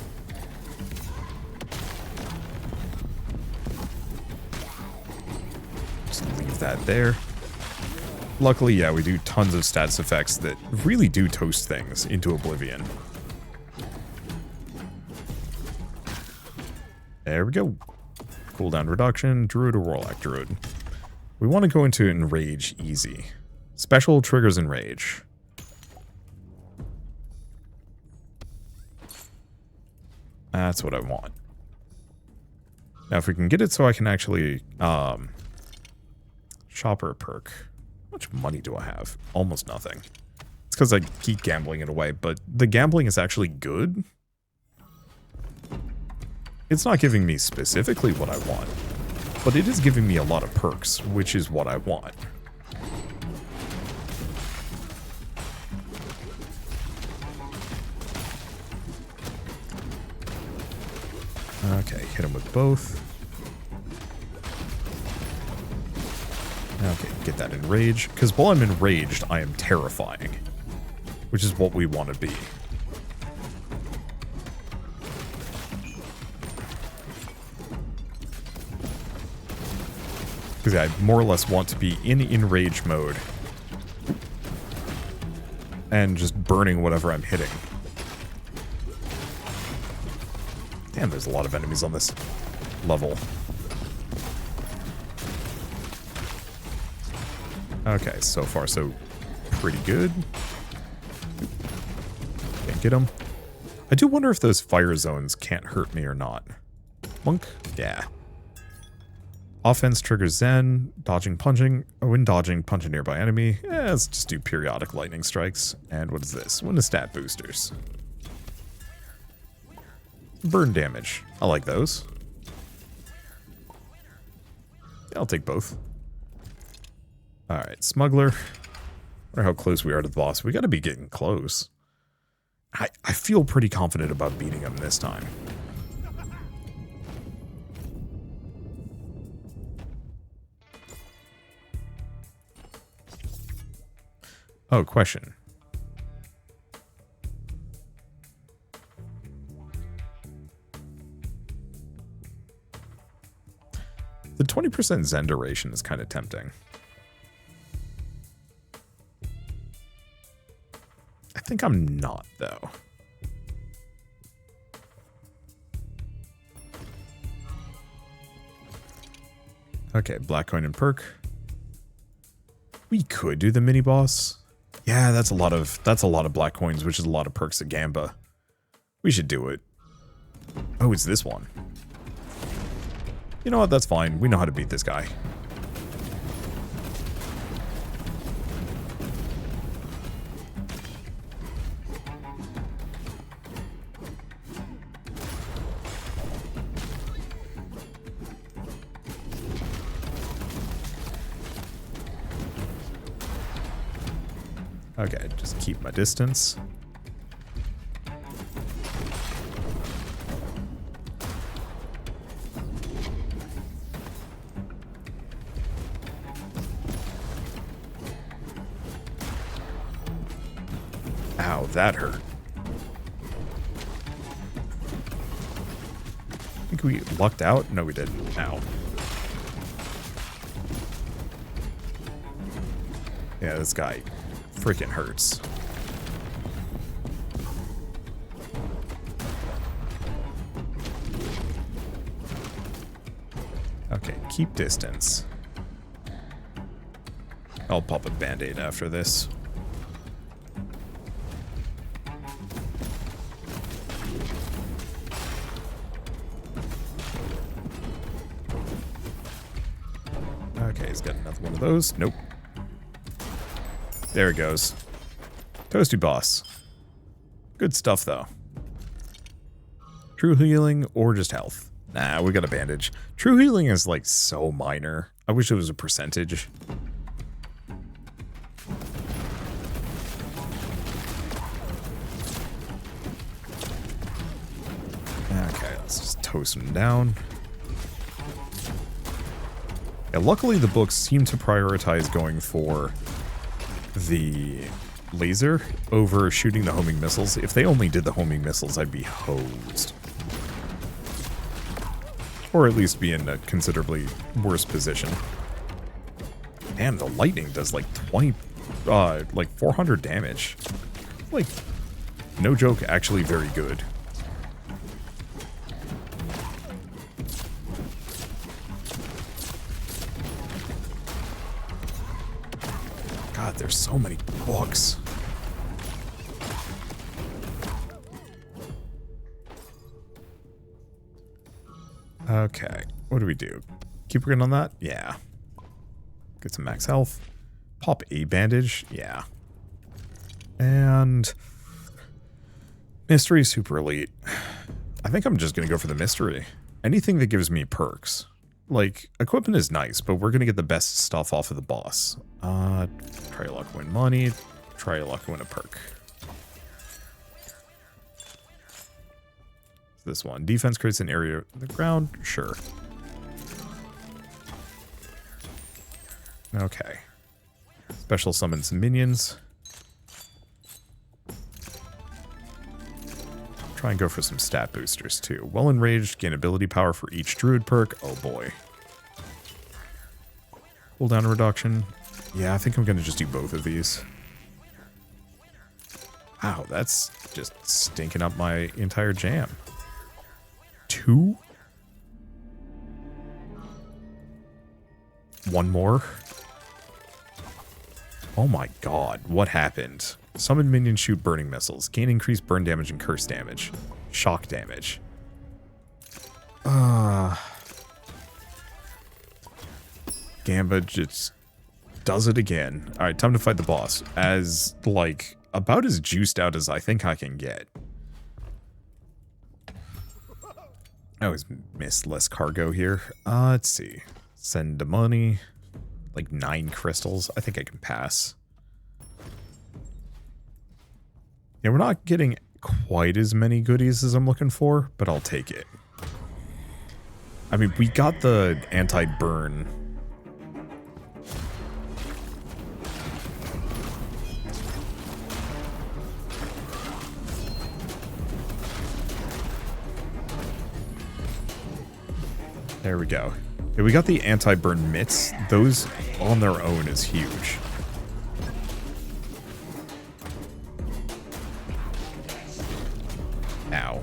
Just leave that there. Luckily, yeah, we do tons of status effects that really do toast things into oblivion. There we go. Cooldown reduction, Druid or Warlock Druid. We want to go into Enrage easy. Special triggers Enrage. That's what I want. Now, if we can get it so I can actually shopper perk. How much money do I have? Almost nothing. It's because I keep gambling it away, but the gambling is actually good. It's not giving me specifically what I want, but it is giving me a lot of perks, which is what I want. Okay, hit him with both. Okay, get that enraged. Because while I'm enraged, I am terrifying. Which is what we want to be. Because I more or less want to be in enrage mode. And just burning whatever I'm hitting. Damn, there's a lot of enemies on this level. Okay, so far so pretty good. Can't get them. I do wonder if those fire zones can't hurt me or not. Monk? Yeah. Offense triggers Zen. Dodging, punching. When dodging, punch a nearby enemy. Let's just do periodic lightning strikes. And what is this? One of stat boosters. Burn damage. I like those. I'll take both. Alright, Smuggler. Wonder how close we are to the boss. We gotta be getting close. I feel pretty confident about beating him this time. Oh, question. The 20% Zen duration is kind of tempting. I think I'm not, though. Okay, black coin and perk. We could do the mini boss. Yeah, that's a lot of black coins, which is a lot of perks at Gamba. We should do it. Oh, it's this one. You know what? That's fine. We know how to beat this guy. Okay, just keep my distance. Ow, that hurt. I think we lucked out? No, we didn't. Ow. Yeah, this guy freaking hurts. Okay, keep distance. I'll pop a band-aid after this. Okay, he's got another one of those. Nope. There it goes. Toasty boss. Good stuff, though. True healing or just health? Nah, we got a bandage. True healing is, like, so minor. I wish it was a percentage. Okay, let's just toast him down. Yeah, luckily the books seem to prioritize going for the laser over shooting the homing missiles. If they only did the homing missiles, I'd be hosed. Or at least be in a considerably worse position. Damn, the lightning does like 400 damage. Like, no joke, actually very good. God, there's so many books. Okay, what do we do? Keep working on that? Yeah. Get some max health. Pop a bandage? Yeah. And mystery super elite. I think I'm just gonna go for the mystery. Anything that gives me perks. Like, equipment is nice, but we're gonna get the best stuff off of the boss. Try your luck, win money. Try your luck, win a perk. This one. Defense creates an area on the ground. Sure. Okay. Special summon some minions. Try and go for some stat boosters too. Well enraged, gain ability power for each druid perk. Oh boy. Cooldown reduction. Yeah, I think I'm going to just do both of these. Wow, that's just stinking up my entire jam. 2? One more? Oh my god, what happened? Summon minions shoot burning missiles. Gain increased burn damage and curse damage. Shock damage. Gamba just does it again. Alright, time to fight the boss. As, like, about as juiced out as I think I can get. I always miss less cargo here. Let's see. Send the money. Like 9 crystals. I think I can pass. Yeah, we're not getting quite as many goodies as I'm looking for, but I'll take it. I mean, we got the anti-burn. There we go. Yeah, we got the anti-burn mitts. Those on their own is huge. Ow.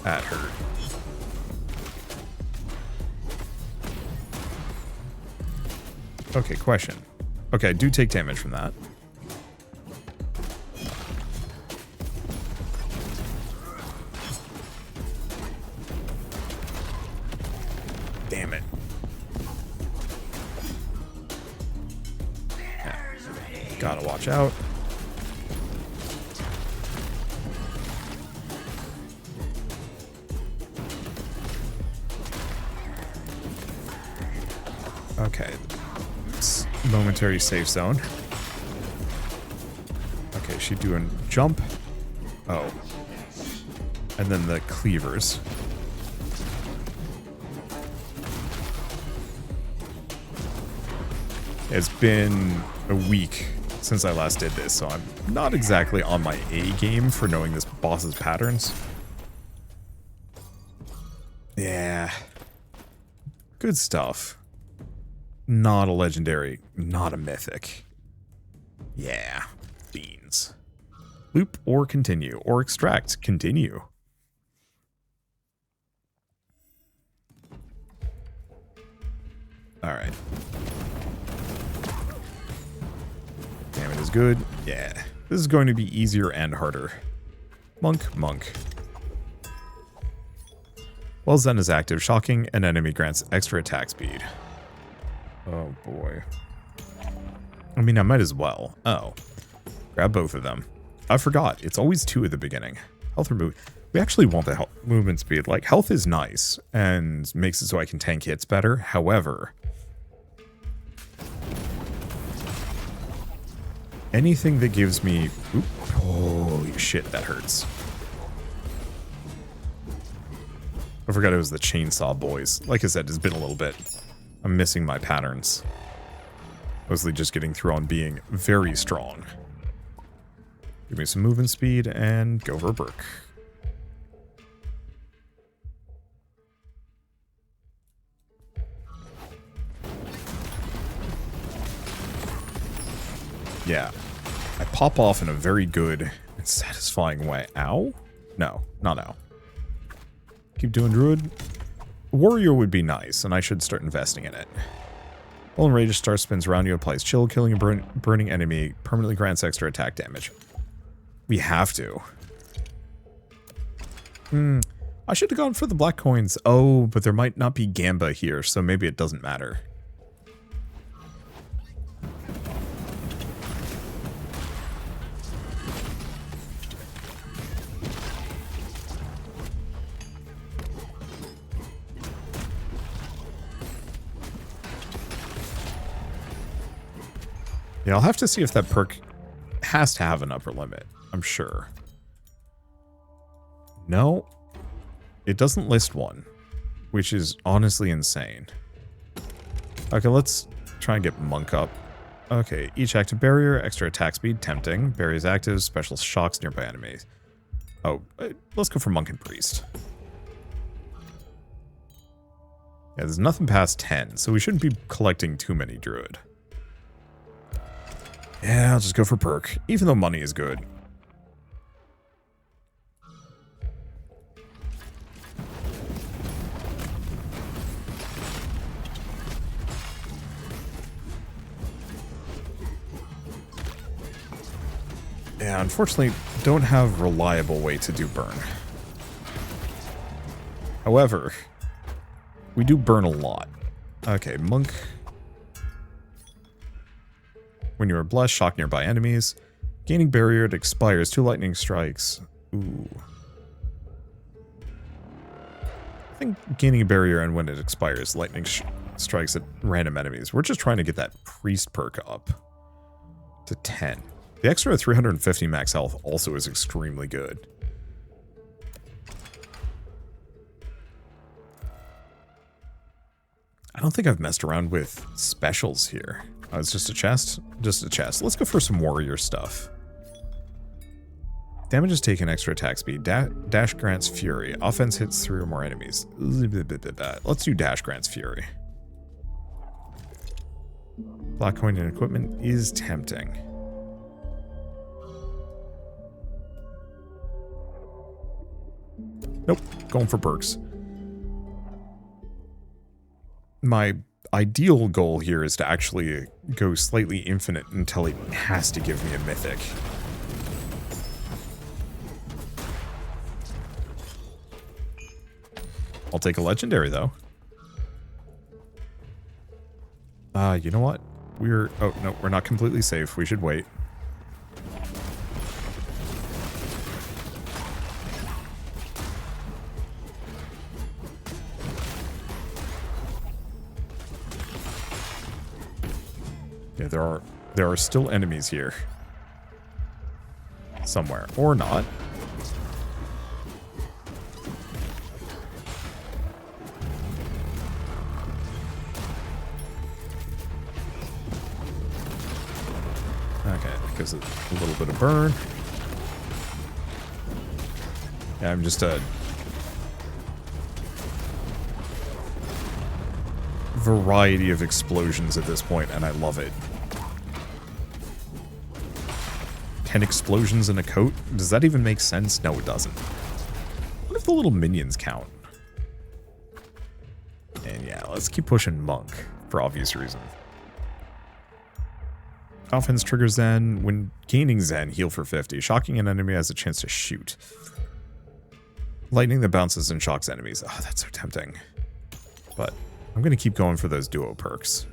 That hurt. Okay, question. Okay, I do take damage from that. Gotta watch out. Okay. Momentary safe zone. Okay, she doing jump. Oh. And then the cleavers. It's been a week since I last did this, so I'm not exactly on my A game for knowing this boss's patterns. Yeah. Good stuff. Not a legendary, not a mythic. Yeah. Beans. Loop or continue, or extract. Continue. Alright. Damn, it is good. Yeah. This is going to be easier and harder. Monk, monk. While Zen is active, shocking an enemy grants extra attack speed. Oh boy. I mean, I might as well. Oh. Grab both of them. I forgot. It's always 2 at the beginning. Health or move. We actually want the movement speed. Like, health is nice and makes it so I can tank hits better. However, anything that gives me... Oop, holy shit, that hurts. I forgot it was the Chainsaw Boys. Like I said, it's been a little bit. I'm missing my patterns. Mostly just getting through on being very strong. Give me some movement speed and go for a Burke. Yeah. I pop off in a very good and satisfying way. Ow? No, not ow. Keep doing Druid. Warrior would be nice, and I should start investing in it. While enraged, star spins around you, applies chill, killing a burning enemy, permanently grants extra attack damage. We have to. I should have gone for the black coins. Oh, but there might not be Gamba here, so maybe it doesn't matter. Yeah, I'll have to see if that perk has to have an upper limit. I'm sure. No, it doesn't list one, which is honestly insane. Okay, let's try and get Monk up. Okay, each active barrier, extra attack speed, tempting. Barriers active, special shocks nearby enemies. Oh, let's go for Monk and Priest. Yeah, there's nothing past 10, so we shouldn't be collecting too many Druid. Yeah, I'll just go for perk, even though money is good. Yeah, unfortunately, don't have a reliable way to do burn. However, we do burn a lot. Okay, Monk. When you are blessed, shock nearby enemies. Gaining barrier, it expires. 2 lightning strikes. Ooh. I think gaining a barrier and when it expires, lightning strikes at random enemies. We're just trying to get that priest perk up to 10. The extra 350 max health also is extremely good. I don't think I've messed around with specials here. Oh, it's just a chest? Just a chest. Let's go for some warrior stuff. Damage is taken, extra attack speed. Dash grants fury. Offense hits 3 or more enemies. Let's do dash grants fury. Black coin and equipment is tempting. Nope, going for perks. My ideal goal here is to actually go slightly infinite until it has to give me a mythic. I'll take a legendary though. You know what? We're... Oh, no, we're not completely safe. We should wait. Yeah, there are still enemies here. Somewhere. Or not. Okay, because of a little bit of burn. Yeah, I'm just a variety of explosions at this point, and I love it. 10 explosions in a coat? Does that even make sense? No, it doesn't. What if the little minions count? And yeah, let's keep pushing Monk, for obvious reason. Offense triggers Zen. When gaining Zen, heal for 50. Shocking an enemy has a chance to shoot. Lightning that bounces and shocks enemies. Oh, that's so tempting. But I'm going to keep going for those duo perks.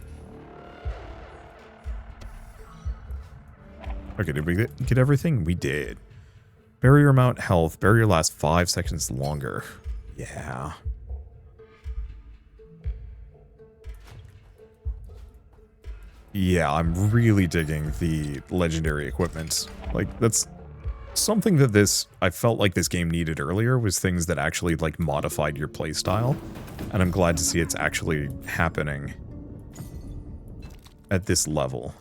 Okay, did we get everything? We did. Barrier amount health. Barrier lasts 5 seconds longer. Yeah. Yeah, I'm really digging the legendary equipment. Like, that's something that I felt like this game needed earlier, was things that actually, like, modified your playstyle. And I'm glad to see it's actually happening at this level.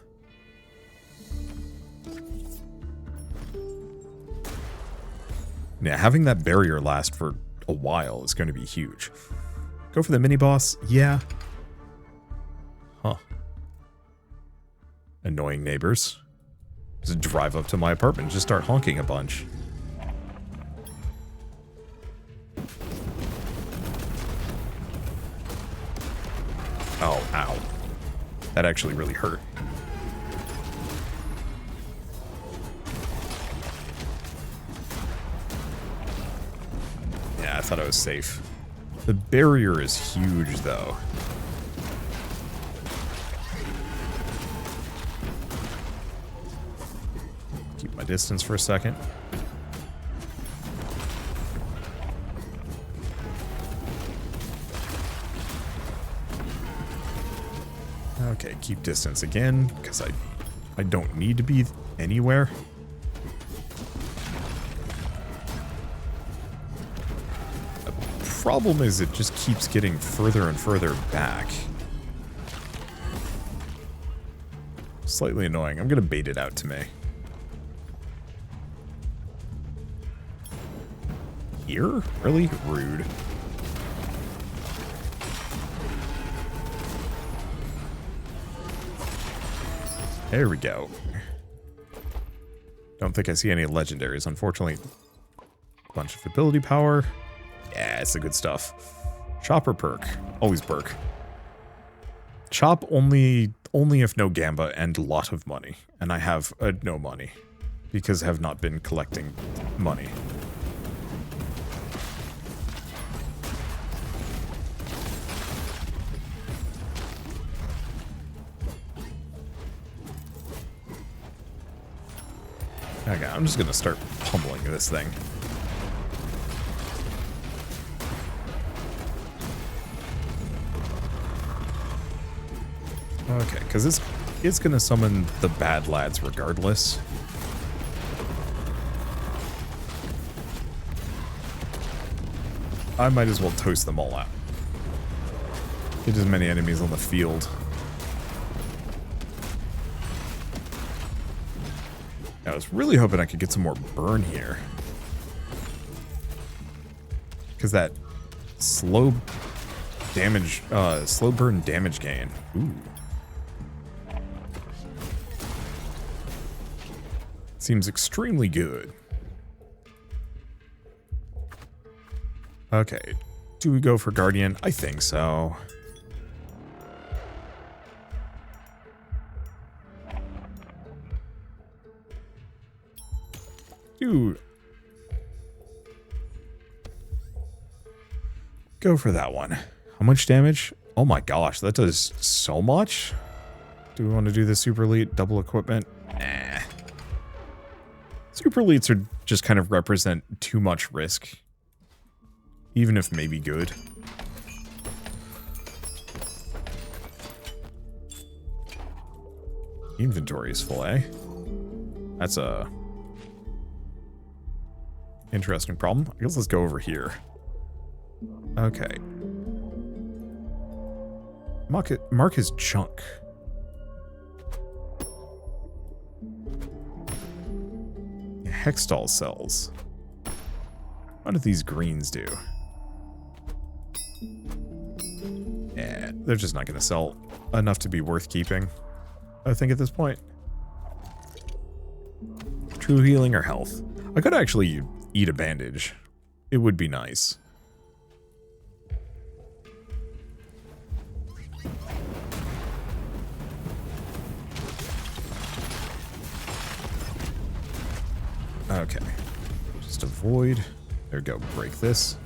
Yeah, having that barrier last for a while is going to be huge. Go for the mini-boss? Yeah. Huh. Annoying neighbors. Just drive up to my apartment and just start honking a bunch. Oh, ow. That actually really hurt. Yeah, I thought I was safe. The barrier is huge, though. Keep my distance for a second. Okay, keep distance again, because I don't need to be anywhere. The problem is it just keeps getting further and further back. Slightly annoying. I'm going to bait it out to me. Here? Really? Rude. There we go. Don't think I see any legendaries, unfortunately. Bunch of ability power. Yeah, it's the good stuff. Chopper perk. Always perk. Chop only if no gamba and a lot of money. And I have no money. Because I have not been collecting money. Okay, I'm just gonna start pummeling this thing. Okay, because it's gonna summon the bad lads regardless. I might as well toast them all out. Get as many enemies on the field. I was really hoping I could get some more burn here. Because that slow damage, slow burn damage gain. Ooh. Seems extremely good. Okay. Do we go for Guardian? I think so. Dude. Go for that one. How much damage? Oh my gosh, that does so much. Do we want to do the super elite double equipment? Nah. Super elites are just kind of represent too much risk. Even if maybe good. Inventory is full, eh? That's a interesting problem. I guess let's go over here. Okay. Mark his junk. Hextall cells. What do these greens do? Yeah, they're just not going to sell enough to be worth keeping, I think, at this point. True healing or health? I could actually eat a bandage. It would be nice. Okay. Just avoid. There we go. Break this.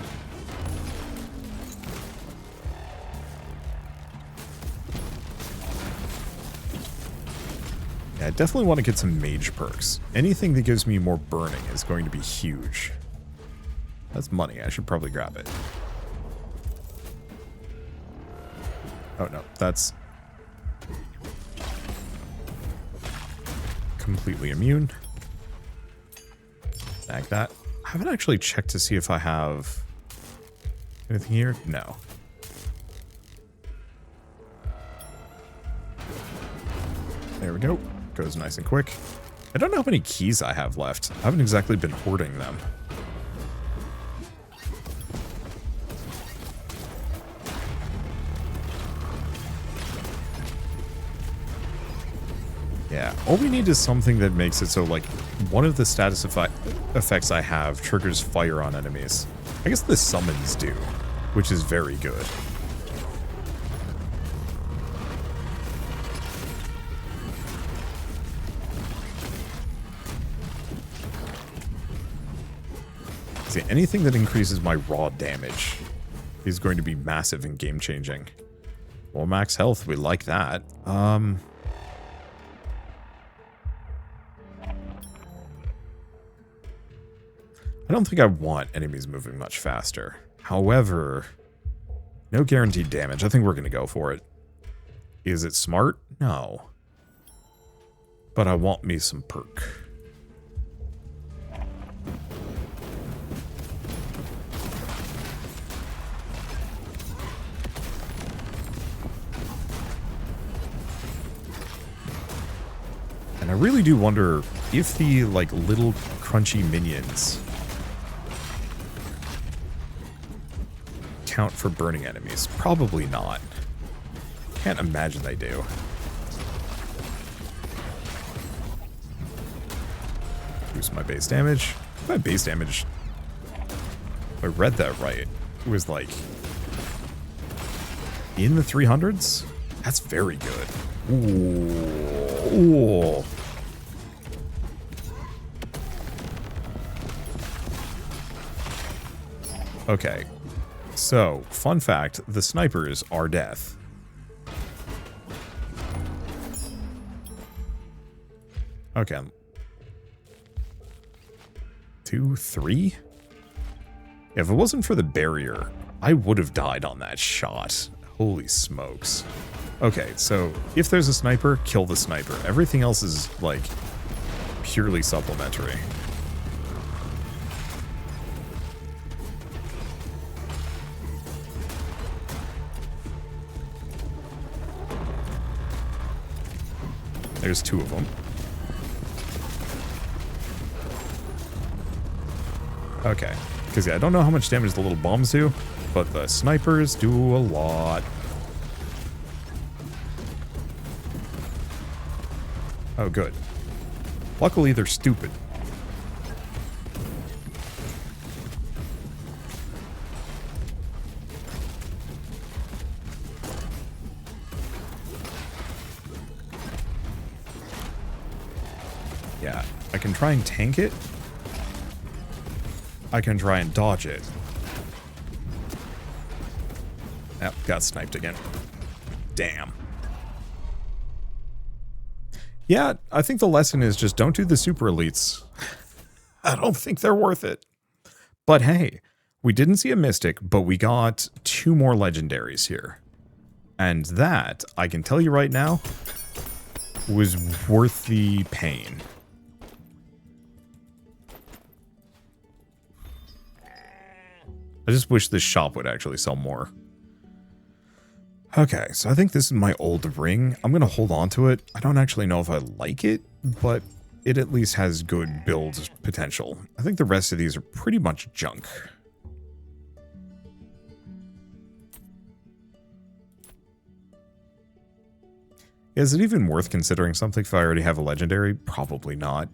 Yeah, I definitely want to get some mage perks. Anything that gives me more burning is going to be huge. That's money. I should probably grab it. Oh no, that's completely immune. Snag that. I haven't actually checked to see if I have anything here. No. There we go. Goes nice and quick. I don't know how many keys I have left. I haven't exactly been hoarding them. Yeah, all we need is something that makes it so, like, one of the status effects I have triggers fire on enemies. I guess the summons do, which is very good. See, anything that increases my raw damage is going to be massive and game-changing. Well, max health, we like that. I don't think I want enemies moving much faster. However, no guaranteed damage. I think we're going to go for it. Is it smart? No. But I want me some perk. And I really do wonder if the, like, little crunchy minions count for burning enemies. Probably not. Can't imagine they do. Boost my base damage. My base damage, if I read that right, it was like in the 300s? That's very good. Ooh. Ooh. Okay. So, fun fact, the snipers are death. Okay. 2, 3? If it wasn't for the barrier, I would have died on that shot. Holy smokes. Okay, so if there's a sniper, kill the sniper. Everything else is, like, purely supplementary. There's 2 of them. Okay. Because, yeah, I don't know how much damage the little bombs do, but the snipers do a lot. Oh, good. Luckily, they're stupid. Yeah, I can try and tank it. I can try and dodge it. Yep, got sniped again. Damn. Yeah, I think the lesson is just don't do the super elites. I don't think they're worth it. But hey, we didn't see a mystic, but we got 2 more legendaries here. And that, I can tell you right now, was worth the pain. I just wish this shop would actually sell more. Okay, so I think this is my old ring. I'm going to hold on to it. I don't actually know if I like it, but it at least has good build potential. I think the rest of these are pretty much junk. Is it even worth considering something if I already have a legendary? Probably not.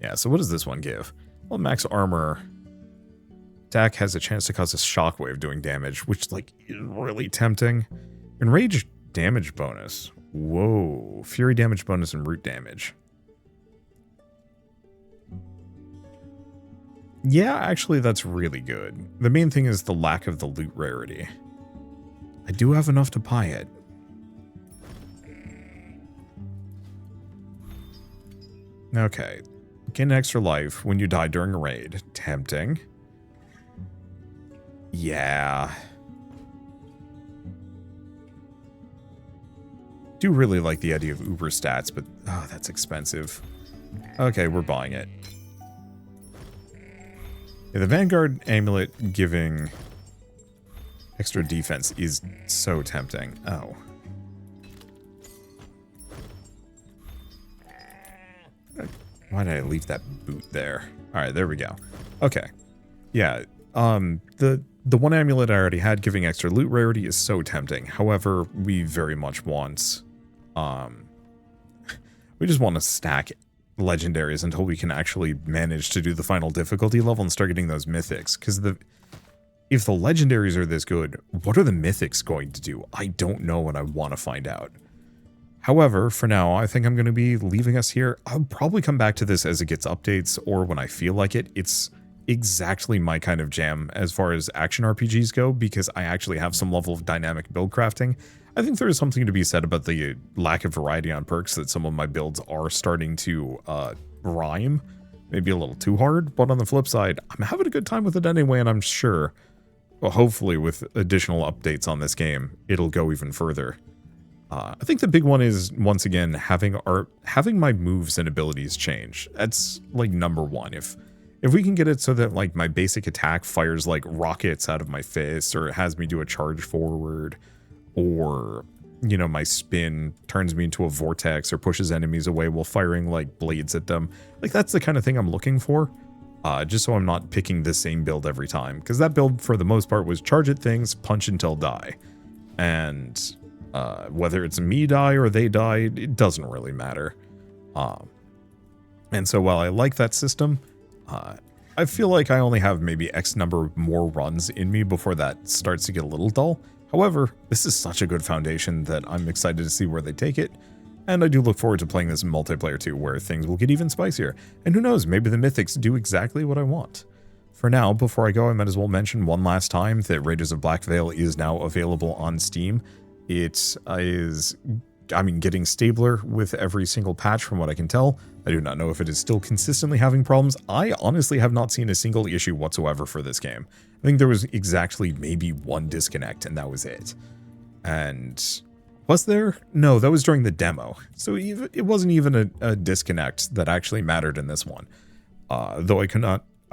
Yeah, so what does this one give? Well, max armor. Attack has a chance to cause a shockwave doing damage, which, like, is really tempting. Enrage damage bonus. Whoa. Fury damage bonus and root damage. Yeah, actually, that's really good. The main thing is the lack of the loot rarity. I do have enough to buy it. Okay. Gain extra life when you die during a raid. Tempting. Yeah. Do really like the idea of Uber stats, but oh, that's expensive. Okay, we're buying it. Yeah, the Vanguard amulet giving extra defense is so tempting. Oh. Why did I leave that boot there? Alright, there we go. Okay. Yeah, the one amulet I already had giving extra loot rarity is so tempting. However, we very much want, we just want to stack legendaries until we can actually manage to do the final difficulty level and start getting those mythics. Because if the legendaries are this good, what are the mythics going to do? I don't know, and I want to find out. However, for now, I think I'm going to be leaving us here. I'll probably come back to this as it gets updates or when I feel like it. It's exactly my kind of jam as far as action RPGs go, because I actually have some level of dynamic build crafting. I think there is something to be said about the lack of variety on perks that some of my builds are starting to rhyme. Maybe a little too hard, but on the flip side, I'm having a good time with it anyway, and I'm sure, well, hopefully with additional updates on this game, it'll go even further. I think the big one is, once again, having my moves and abilities change. That's like number one. If we can get it so that like my basic attack fires like rockets out of my fist, or it has me do a charge forward, or, you know, my spin turns me into a vortex or pushes enemies away while firing like blades at them. Like, that's the kind of thing I'm looking for. Just so I'm not picking the same build every time. Because that build, for the most part, was charge at things, punch until die. And whether it's me die or they die, it doesn't really matter. And so while I like that system, I feel like I only have maybe X number more runs in me before that starts to get a little dull. However, this is such a good foundation that I'm excited to see where they take it. And I do look forward to playing this in multiplayer too, where things will get even spicier. And who knows, maybe the mythics do exactly what I want. For now, before I go, I might as well mention one last time that Raiders of Blackveil is now available on Steam. It is, I mean, getting stabler with every single patch from what I can tell. I do not know if it is still consistently having problems. I honestly have not seen a single issue whatsoever for this game. I think there was exactly maybe one disconnect, and that was it. And was there? No, that was during the demo. So it wasn't even a disconnect that actually mattered in this one. Though I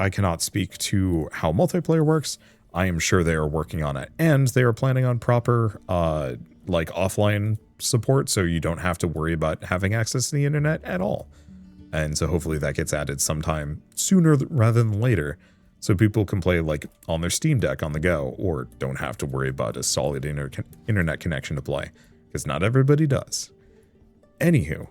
cannot speak to how multiplayer works. I am sure they are working on it, and they are planning on proper like offline support, so you don't have to worry about having access to the internet at all. And so hopefully that gets added sometime sooner rather than later, so people can play like on their Steam Deck on the go, or don't have to worry about a solid internet connection to play, because not everybody does. Anywho,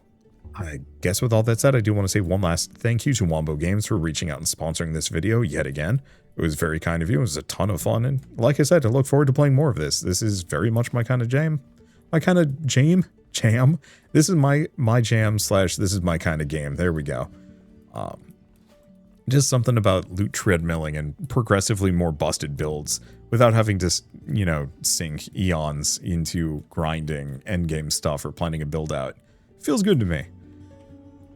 I guess with all that said, I do want to say one last thank you to Wombo Games for reaching out and sponsoring this video yet again. It was very kind of you. It was a ton of fun, and like I said, I look forward to playing more of this. This is very much my kind of jam. My kind of jam. This is my jam / this is my kind of game. There we go. Just something about loot treadmilling and progressively more busted builds without having to, you know, sink eons into grinding endgame stuff or planning a build out. Feels good to me.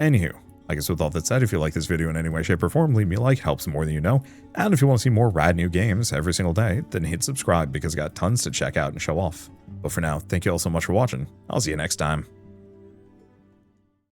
Anywho, I guess with all that said, if you like this video in any way, shape, or form, leave me a like, helps more than you know. And if you want to see more rad new games every single day, then hit subscribe because I got tons to check out and show off. But for now, thank you all so much for watching. I'll see you next time.